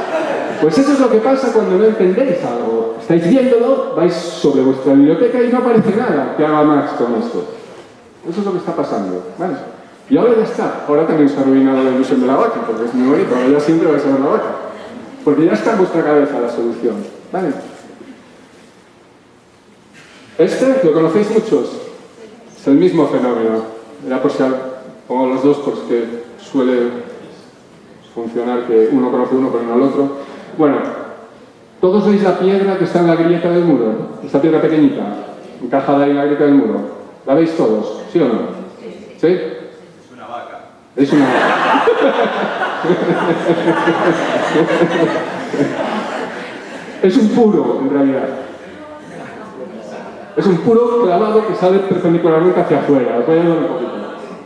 Pues eso es lo que pasa cuando no entendéis algo. Estáis viéndolo, vais sobre vuestra biblioteca y no aparece nada que haga Max con esto. Eso es lo que está pasando, ¿vale? Y ahora ya está. Ahora también se ha arruinado la ilusión de la vaca, porque es muy bonito. Ahora ya siempre vais a ver la vaca. Porque ya está en vuestra cabeza la solución, ¿vale? Este, ¿lo conocéis muchos? Es el mismo fenómeno. Era por si pongo los dos porque suele funcionar que uno conoce uno pero no al otro. Bueno, ¿todos veis la piedra que está en la grieta del muro? Esta piedra pequeñita, encajada ahí en la grieta del muro. ¿La veis todos? ¿Sí o no? ¿Sí? Es una vaca. Es una vaca. Es un puro, en realidad. Es un puro clavado que sale perpendicularmente hacia afuera. Os voy a ayudar un poquito.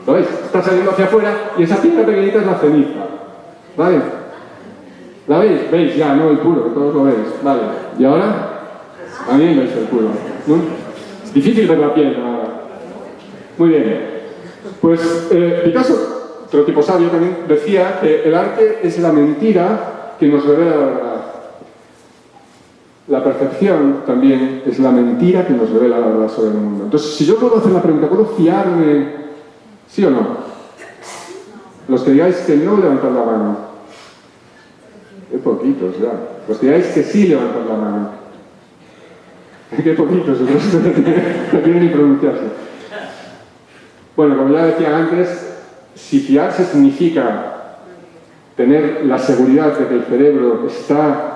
¿Lo veis? Está saliendo hacia afuera y esa piedra pequeñita es la ceniza. ¿Vale? ¿La veis? ¿Veis? Ya, no el puro, que todos lo veis. Vale. ¿Y ahora? También veis el puro, ¿no? Es difícil ver la piedra ahora. Muy bien. Pues Picasso, otro tipo sabio también, decía que el arte es la mentira que nos revela la verdad. La percepción también es la mentira que nos revela la verdad sobre el mundo. Entonces, si yo puedo hacer la pregunta, ¿puedo fiarme? ¿Sí o no? Los que digáis que no, levantad la mano. Qué poquitos, ya. Los que digáis que sí, levantad la mano. Qué poquitos, no tienen ni pronunciarse. Bueno, como ya decía antes, si fiarse significa tener la seguridad de que el cerebro está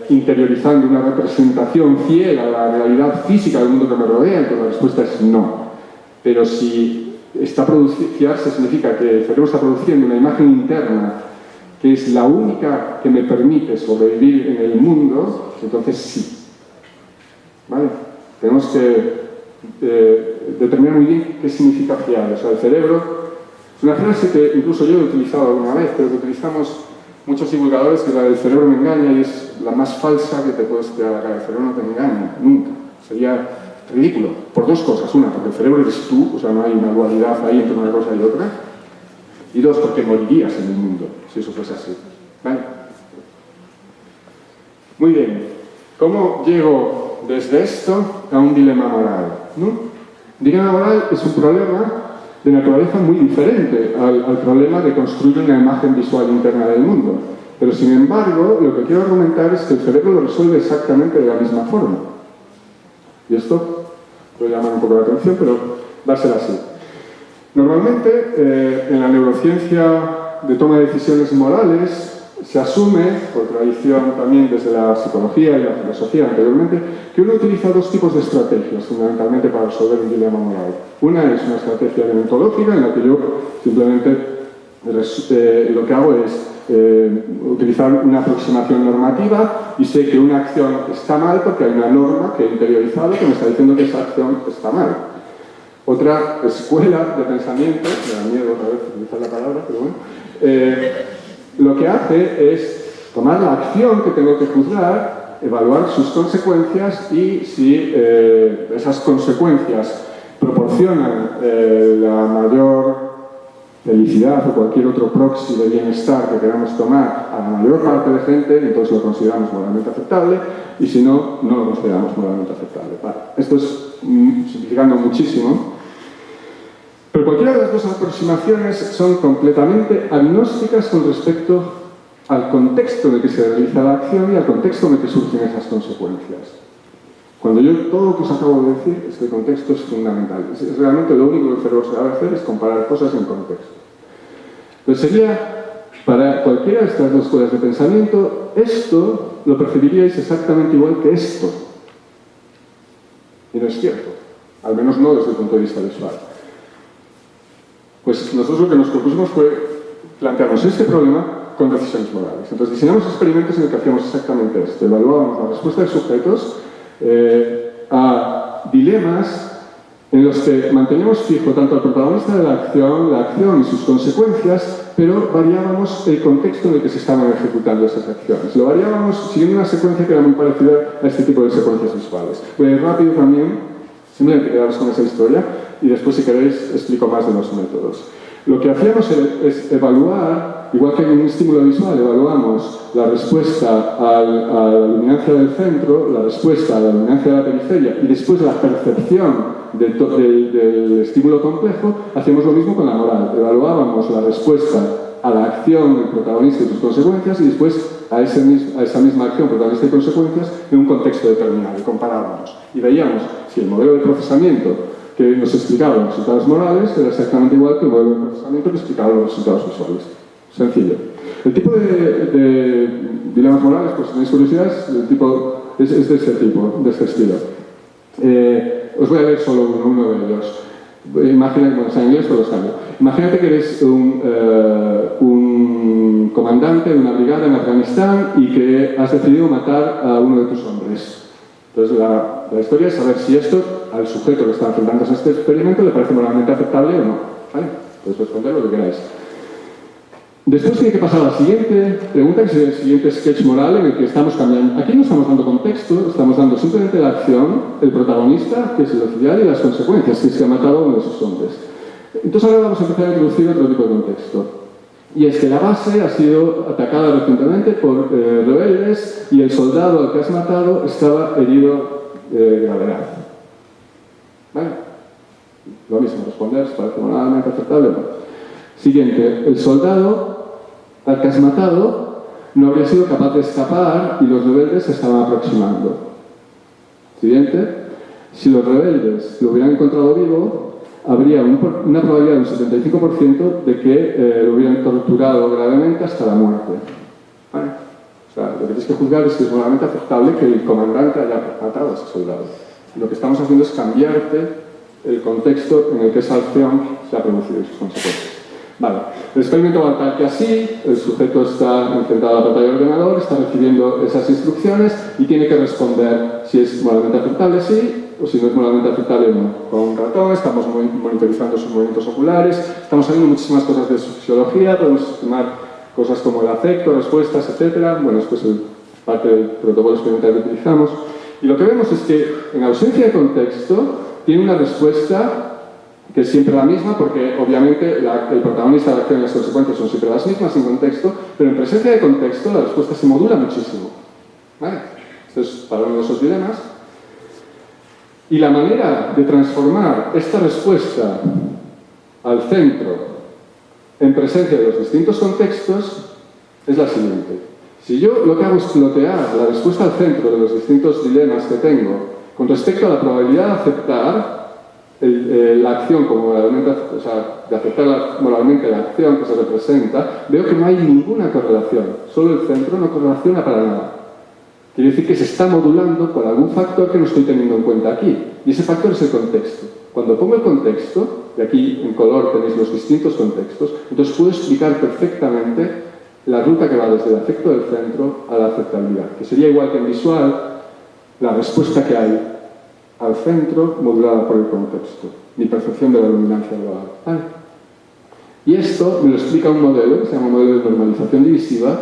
interiorizando una representación fiel a la realidad física del mundo que me rodea, entonces la respuesta es no. Pero si fiarse significa que el cerebro está produciendo una imagen interna que es la única que me permite sobrevivir en el mundo, entonces sí. ¿Vale? Tenemos que determinar muy bien qué significa fiar. O sea, el cerebro es una frase que incluso yo he utilizado alguna vez, pero que utilizamos muchos divulgadores que la del cerebro me engaña y es la más falsa que te puedes tirar a la cara. El cerebro no te engaña, nunca. Sería ridículo, por dos cosas. Una, porque el cerebro eres tú, o sea, no hay una dualidad ahí entre una cosa y otra. Y dos, porque morirías en el mundo, si eso fuese así. ¿Vale? Muy bien. ¿Cómo llego desde esto a un dilema moral? ¿No? Un dilema moral es un problema de naturaleza muy diferente al problema de construir una imagen visual interna del mundo. Pero, sin embargo, lo que quiero argumentar es que el cerebro lo resuelve exactamente de la misma forma. Y esto puede llamar un poco la atención, pero va a ser así. Normalmente, en la neurociencia de toma de decisiones morales, se asume, por tradición también desde la psicología y la filosofía anteriormente, que uno utiliza dos tipos de estrategias, fundamentalmente para resolver un dilema moral. Una es una estrategia elementológica, en la que yo simplemente lo que hago es utilizar una aproximación normativa y sé que una acción está mal porque hay una norma que he interiorizado que me está diciendo que esa acción está mal. Otra escuela de pensamiento, me da miedo otra vez utilizar la palabra, pero bueno, lo que hace es tomar la acción que tengo que juzgar, evaluar sus consecuencias y si esas consecuencias proporcionan la mayor felicidad o cualquier otro proxy de bienestar que queramos tomar a la mayor parte de gente, entonces lo consideramos moralmente aceptable, y si no, no lo consideramos moralmente aceptable. Vale. Esto es simplificando muchísimo, pero cualquiera de las dos aproximaciones son completamente agnósticas con respecto al contexto en el que se realiza la acción y al contexto en el que surgen esas consecuencias. Cuando todo lo que os acabo de decir es que el contexto es fundamental. Es realmente lo único que el cerebro sabe hacer es comparar cosas en contexto. Entonces sería, para cualquiera de estas dos escuelas de pensamiento, esto lo percibiríais exactamente igual que esto. Y no es cierto, al menos no desde el punto de vista visual. Pues nosotros lo que nos propusimos fue plantearnos este problema con decisiones morales. Entonces diseñamos experimentos en el que hacíamos exactamente esto. Evaluábamos la respuesta de sujetos a dilemas en los que manteníamos fijo tanto al protagonista de la acción y sus consecuencias, pero variábamos el contexto en el que se estaban ejecutando esas acciones. Lo variábamos siguiendo una secuencia que era muy parecida a este tipo de secuencias visuales. Voy a ir rápido también, simplemente quedaros con esa historia, y después, si queréis, explico más de los métodos. Lo que hacíamos es evaluar, igual que en un estímulo visual, evaluamos la respuesta a la luminancia del centro, la respuesta a la luminancia de la periferia y después la percepción del estímulo complejo, hacíamos lo mismo con la moral. Evaluábamos la respuesta a la acción del protagonista y sus consecuencias y después a esa misma acción, protagonista y consecuencias, en un contexto determinado. Y comparábamos. Y veíamos si el modelo de procesamiento que nos explicaba los resultados morales era exactamente igual que el modelo de procesamiento que explicaba los resultados visuales. Sencillo. El tipo de dilemas morales, pues si tenéis curiosidades, el tipo es de este tipo, de este estilo. Os voy a leer solo uno de ellos. Imagina, bueno, está en inglés, pero los cambio. Imagínate que eres un comandante de una brigada en Afganistán y que has decidido matar a uno de tus hombres. Entonces, la historia es saber si esto al sujeto que está enfrentándose a este experimento le parece moralmente aceptable o no. ¿Vale? Podéis responder lo que queráis. Después tiene que pasar a la siguiente pregunta, que es el siguiente sketch moral en el que estamos cambiando. Aquí no estamos dando contexto, estamos dando simplemente la acción, el protagonista, que es el oficial, y las consecuencias, que es que ha matado a uno de sus hombres. Entonces ahora vamos a empezar a introducir otro tipo de contexto. Y es que la base ha sido atacada recientemente por rebeldes y el soldado al que has matado estaba herido de gravedad. ¿Vale? Lo mismo, responder, ¿os parece moralmente aceptable o no? Siguiente, el soldado al que has matado no habría sido capaz de escapar y los rebeldes se estaban aproximando. Siguiente, si los rebeldes lo hubieran encontrado vivo, habría una probabilidad de un 75% de que lo hubieran torturado gravemente hasta la muerte. ¿Vale? O sea, lo que tienes que juzgar es que es moralmente aceptable que el comandante haya matado a ese soldado. Lo que estamos haciendo es cambiarte el contexto en el que esa acción se ha producido y sus consecuencias. Vale, el experimento va tal que así, el sujeto está enfrentado a la pantalla del ordenador, está recibiendo esas instrucciones y tiene que responder si es moralmente aceptable, sí, o si no es moralmente aceptable, no. Con un ratón, estamos monitorizando sus movimientos oculares, estamos sabiendo muchísimas cosas de su fisiología, podemos estimar cosas como el afecto, respuestas, etcétera. Bueno, esto es parte del protocolo experimental que utilizamos. Y lo que vemos es que, en ausencia de contexto, tiene una respuesta que es siempre la misma, porque obviamente el protagonista, la acción y las consecuencias son siempre las mismas sin contexto, pero en presencia de contexto la respuesta se modula muchísimo. ¿Vale? Esto es para uno de esos dilemas. Y la manera de transformar esta respuesta al centro en presencia de los distintos contextos es la siguiente. Si yo lo que hago es plotear la respuesta al centro de los distintos dilemas que tengo con respecto a la probabilidad de aceptar la acción como moralmente, o sea, de aceptar moralmente la acción que se representa, veo que no hay ninguna correlación. Solo el centro no correlaciona para nada. Quiere decir que se está modulando por algún factor que no estoy teniendo en cuenta aquí. Y ese factor es el contexto. Cuando pongo el contexto, y aquí en color tenéis los distintos contextos, entonces puedo explicar perfectamente la ruta que va desde el afecto del centro a la aceptabilidad. Que sería igual que en visual, la respuesta que hay al centro modulada por el contexto, mi percepción de la luminancia global. ¿Vale? Y esto me lo explica un modelo que se llama modelo de normalización divisiva,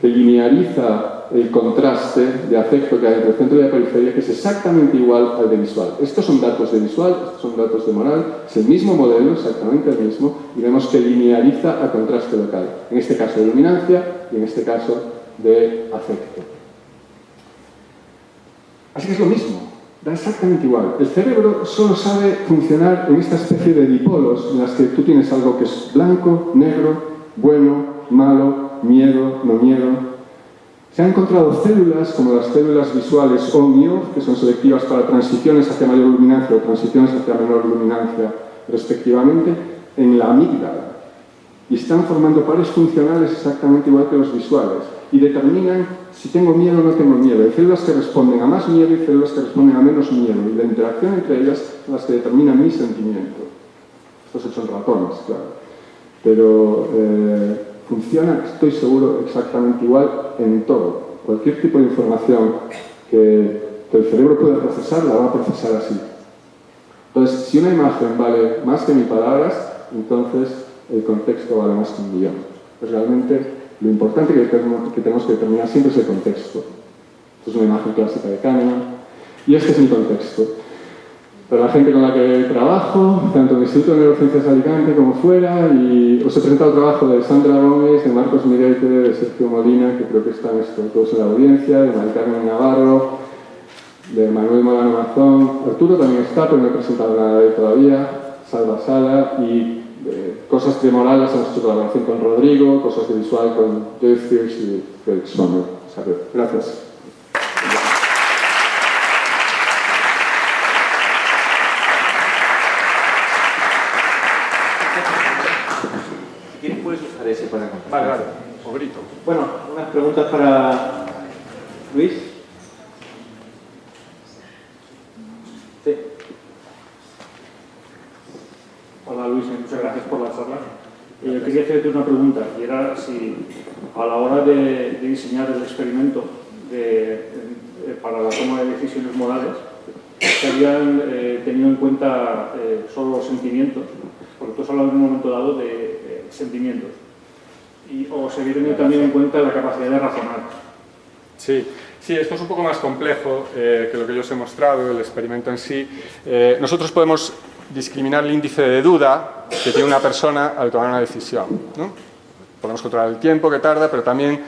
que lineariza el contraste de afecto que hay entre el centro y la periferia, que es exactamente igual al de visual. Estos son datos de visual, estos son datos de moral, es el mismo modelo, exactamente el mismo, y vemos que lineariza a contraste local, en este caso de luminancia y en este caso de afecto. Así que es lo mismo. Da exactamente igual. El cerebro solo sabe funcionar en esta especie de dipolos en las que tú tienes algo que es blanco, negro, bueno, malo, miedo, no miedo. Se han encontrado células como las células visuales OMIO, que son selectivas para transiciones hacia mayor luminancia o transiciones hacia menor luminancia, respectivamente, en la amígdala. Y están formando pares funcionales exactamente igual que los visuales. Y determinan si tengo miedo o no tengo miedo. Hay células que responden a más miedo y células que responden a menos miedo. Y la interacción entre ellas son las que determinan mi sentimiento. Esto se hecho en ratones, claro. Pero funciona, estoy seguro, exactamente igual en todo. Cualquier tipo de información que el cerebro pueda procesar, la va a procesar así. Entonces, si una imagen vale más que 1000 palabras, entonces el contexto vale más que 1.000.000. Pues realmente lo importante que tenemos que determinar siempre es el contexto. Esto es una imagen clásica de Kahneman y este es mi contexto. Para la gente con la que trabajo, tanto en el Instituto de Neurociencias de Alicante como fuera, y os he presentado el trabajo de Sandra Gómez, de Marcos Miguel, de Sergio Molina, que creo que están todos en la audiencia, de Mari Carmen Navarro, de Manuel Molano Mazón. Arturo también está, pero no he presentado nada de él todavía, Salva Sala, y cosas de moral las hemos hecho colaboración con Rodrigo, cosas de visual con Joyce Hirsch y Felix Sommer. Gracias. Si quieres puedes usar ese para contestar. Vale, vale. O grito. Bueno, unas preguntas para Luis. Sí. Hola Luis, muchas gracias por la charla. Yo quería hacerte una pregunta, y era si a la hora de diseñar el experimento para la toma de decisiones morales se habían tenido en cuenta solo los sentimientos, porque tú has hablado en un momento dado de sentimientos, o se había tenido también en cuenta la capacidad de razonar. Sí, esto es un poco más complejo que lo que yo os he mostrado, el experimento en sí. Nosotros podemos discriminar el índice de duda que tiene una persona al tomar una decisión, ¿no? Podemos controlar el tiempo que tarda, pero también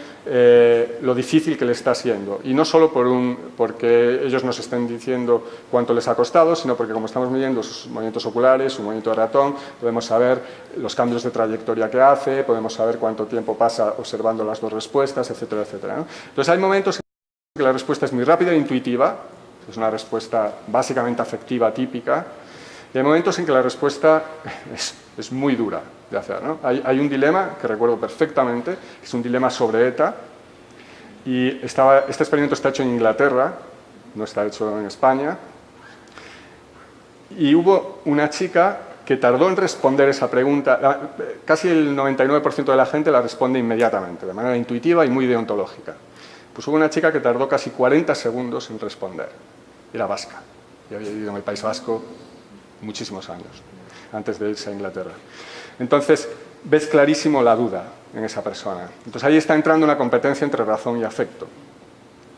lo difícil que le está siendo. Y no solo porque ellos nos estén diciendo cuánto les ha costado, sino porque como estamos midiendo sus movimientos oculares, su movimiento de ratón, podemos saber los cambios de trayectoria que hace, podemos saber cuánto tiempo pasa observando las dos respuestas, etcétera, etcétera, ¿no? Entonces hay momentos en que la respuesta es muy rápida e intuitiva, es una respuesta básicamente afectiva típica, y hay momentos en que la respuesta es muy dura de hacer, ¿no? Hay un dilema que recuerdo perfectamente, que es un dilema sobre ETA, y este experimento está hecho en Inglaterra, no está hecho en España, y hubo una chica que tardó en responder esa pregunta, casi el 99% de la gente la responde inmediatamente, de manera intuitiva y muy deontológica. Pues hubo una chica que tardó casi 40 segundos en responder, era vasca, y había vivido en el País Vasco muchísimos años, antes de irse a Inglaterra. Entonces, ves clarísimo la duda. en esa persona. Entonces ahí está entrando una competencia entre razón y afecto.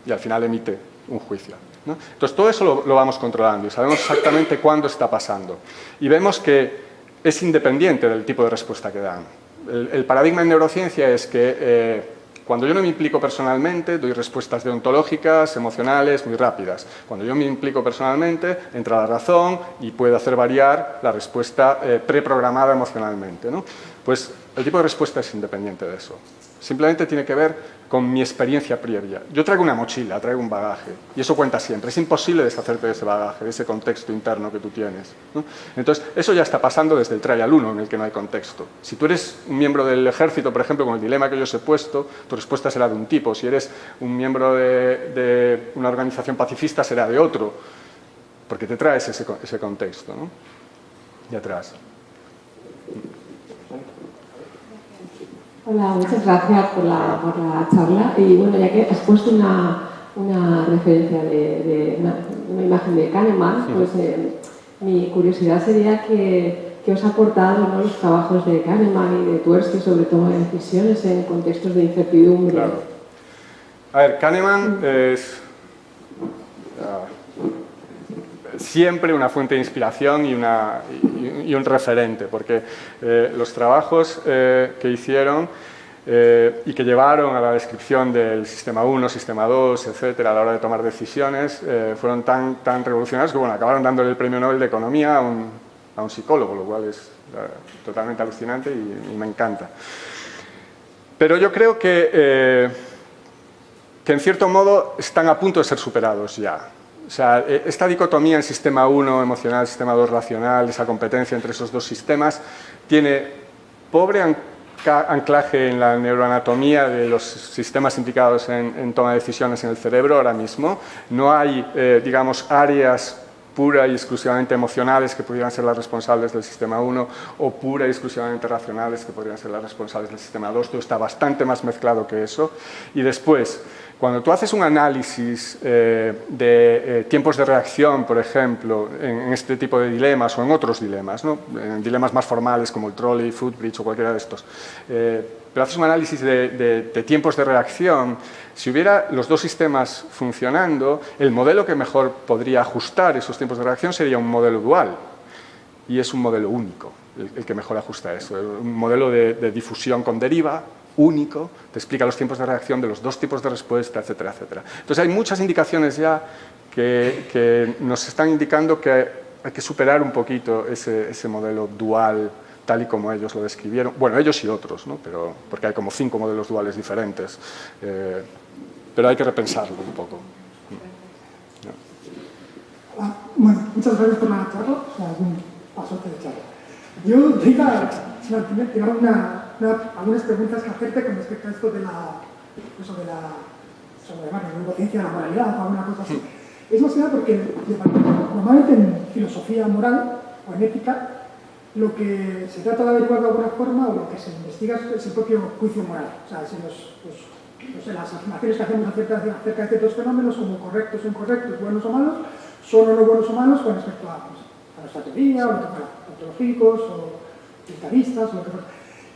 Y al final emite un juicio, ¿no? Entonces todo eso lo vamos controlando y sabemos exactamente cuándo está pasando. Y vemos que es independiente del tipo de respuesta que dan. El paradigma en neurociencia es que cuando yo no me implico personalmente, doy respuestas deontológicas, emocionales, muy rápidas. Cuando yo me implico personalmente, entra la razón y puede hacer variar la respuesta preprogramada emocionalmente, ¿no? Pues el tipo de respuesta es independiente de eso. Simplemente tiene que ver con mi experiencia previa. Yo traigo una mochila, traigo un bagaje, y eso cuenta siempre. Es imposible deshacerte de ese bagaje, de ese contexto interno que tú tienes, ¿no? Entonces, eso ya está pasando desde el trial 1, en el que no hay contexto. Si tú eres un miembro del ejército, por ejemplo, con el dilema que yo os he puesto, tu respuesta será de un tipo. Si eres un miembro de una organización pacifista, será de otro, porque te traes ese contexto, ¿no? Y atrás. Hola, muchas gracias por la charla. Y bueno, ya que has puesto una referencia de una imagen de Kahneman, pues mi curiosidad sería que os ha aportado, ¿no?, los trabajos de Kahneman y de Tversky sobre toma de decisiones en contextos de incertidumbre. Claro. A ver, Kahneman es siempre una fuente de inspiración y un referente, porque los trabajos que hicieron y que llevaron a la descripción del sistema 1, sistema 2, etcétera, a la hora de tomar decisiones, fueron tan revolucionarios que, bueno, acabaron dándole el premio Nobel de Economía a un psicólogo, lo cual es totalmente alucinante y me encanta. Pero yo creo que en cierto modo están a punto de ser superados ya. O sea, esta dicotomía en sistema 1 emocional, sistema 2 racional, esa competencia entre esos dos sistemas, tiene pobre anclaje en la neuroanatomía de los sistemas implicados en toma de decisiones en el cerebro ahora mismo. No hay, digamos, áreas pura y exclusivamente emocionales que pudieran ser las responsables del sistema 1 o pura y exclusivamente racionales que podrían ser las responsables del sistema 2. Todo está bastante más mezclado que eso. Y después, cuando tú haces un análisis de tiempos de reacción, por ejemplo, en este tipo de dilemas o en otros dilemas, ¿no?, en dilemas más formales como el trolley, footbridge o cualquiera de estos, pero haces un análisis de tiempos de reacción, si hubiera los dos sistemas funcionando, el modelo que mejor podría ajustar esos tiempos de reacción sería un modelo dual, y es un modelo único el que mejor ajusta eso, un modelo de difusión con deriva, único, te explica los tiempos de reacción de los dos tipos de respuesta, etcétera, etcétera. Entonces hay muchas indicaciones ya que nos están indicando que hay que superar un poquito ese modelo dual tal y como ellos lo describieron. Bueno, ellos y otros, ¿no? Pero, porque hay como 5 modelos duales diferentes. Pero hay que repensarlo un poco. Hola. Bueno, muchas gracias por la charla. O sea, es un pasote de charla. Yo tenía algunas preguntas que hacerte con respecto a esto de sobre la neurociencia, la moralidad o alguna cosa así. Es más que nada porque normalmente en filosofía moral o en ética lo que se trata de averiguar de alguna forma o lo que se investiga es el propio juicio moral. O sea, si las afirmaciones que hacemos acerca de ciertos fenómenos como correctos o incorrectos, buenos o malos, son o no buenos o malos con respecto a nuestra teoría, o lo que fuera, ontológicos o utilitaristas o lo que fuera.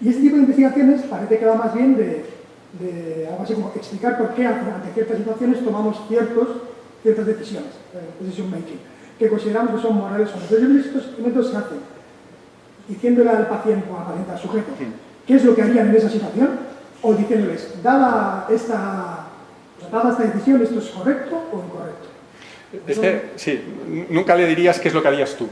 Y este tipo de investigaciones parece que va más bien de algo así como explicar por qué ante ciertas situaciones tomamos ciertas decisiones, decision making, que consideramos que son morales o no. Entonces, estos experimentos se hacen diciéndole al paciente o al sujeto qué es lo que harían en esa situación, o diciéndoles, dada esta decisión, ¿esto es correcto o incorrecto? Sí, nunca le dirías qué es lo que harías tú.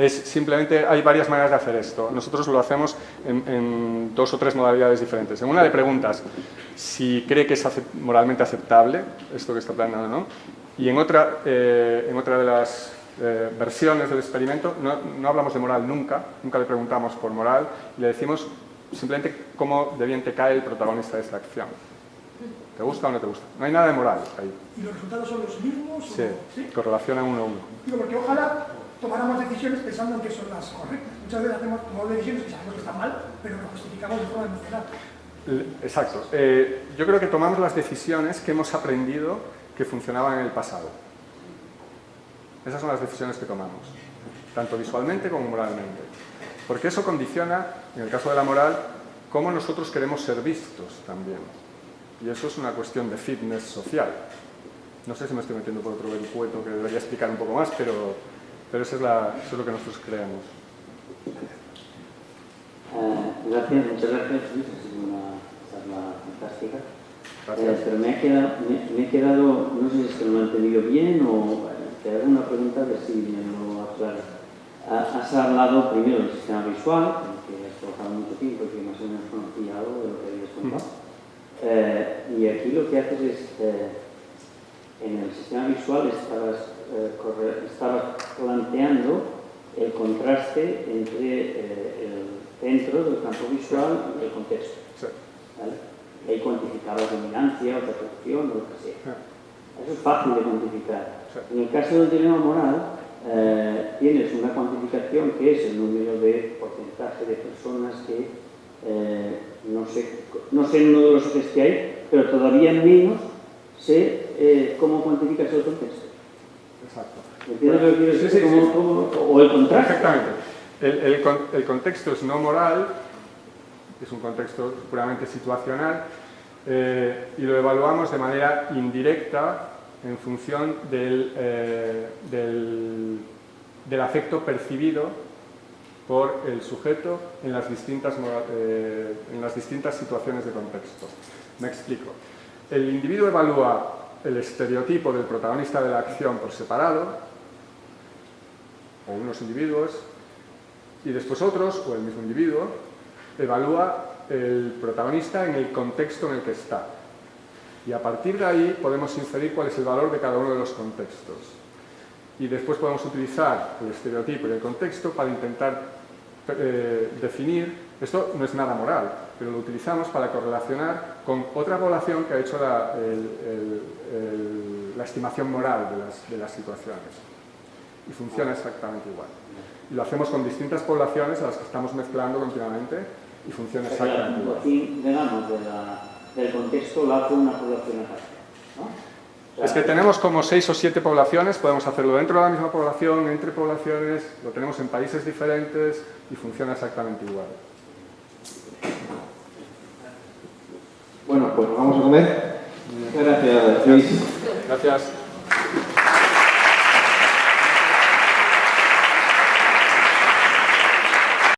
Simplemente hay varias maneras de hacer esto. Nosotros lo hacemos en 2 o 3 modalidades diferentes. En una le preguntas si cree que es moralmente aceptable esto que está planteando, ¿no? Y en otra de las versiones del experimento no hablamos de moral nunca le preguntamos por moral y le decimos simplemente cómo de bien te cae el protagonista de esta acción. ¿Te gusta o no te gusta? No hay nada de moral ahí. ¿Y los resultados son los mismos? Sí, correlacionan 1 a 1. Digo, porque ojalá tomáramos decisiones pensando en que son las correctas. Muchas veces tomamos decisiones que sabemos que están mal, pero lo justificamos de forma emocional. Exacto. Yo creo que tomamos las decisiones que hemos aprendido que funcionaban en el pasado. Esas son las decisiones que tomamos, tanto visualmente como moralmente. Porque eso condiciona, en el caso de la moral, cómo nosotros queremos ser vistos también. Y eso es una cuestión de fitness social. No sé si me estoy metiendo por otro vericueto que debería explicar un poco más, pero eso es lo que nosotros creemos. Gracias, muchas gracias, Luis. Ha sido una charla fantástica. Pero me he quedado, no sé si es que no lo he entendido bien o te hago una pregunta a ver si me lo aclaras. Has hablado primero del sistema visual, que has trabajado mucho tiempo y que más o menos conocía algo de lo que habías contado. Y aquí lo que haces es, en el sistema visual estabas planteando el contraste entre el centro del campo visual y el contexto. Sí. ¿Vale? Ahí cuantificabas dominancia o percepción o lo que sea. Eso es fácil de cuantificar. En el caso del dilema moral, tienes una cuantificación que es el número de porcentaje de personas que, no sé el número de los ejes que hay, pero todavía menos sé cómo cuantificas el contexto. Exacto. ¿Entiendes lo que quiero decir? Sí. O el contraste. Exactamente. El contexto es no moral, es un contexto puramente situacional, y lo evaluamos de manera indirecta en función del afecto percibido por el sujeto en las distintas situaciones de contexto. Me explico. El individuo evalúa el estereotipo del protagonista de la acción por separado, o unos individuos, y después otros, o el mismo individuo, evalúa el protagonista en el contexto en el que está. Y a partir de ahí podemos inferir cuál es el valor de cada uno de los contextos. Y después podemos utilizar el estereotipo y el contexto para intentar definir, esto no es nada moral, pero lo utilizamos para correlacionar con otra población que ha hecho la estimación moral de las situaciones. Y funciona exactamente igual. Y lo hacemos con distintas poblaciones a las que estamos mezclando continuamente y funciona exactamente igual. Digamos, del contexto lo hace una población aparte, ¿no? O sea, es que tenemos como 6 o 7 poblaciones, podemos hacerlo dentro de la misma población, entre poblaciones, lo tenemos en países diferentes y funciona exactamente igual. Bueno, pues nos vamos a comer. Muchas gracias, Luis. Gracias.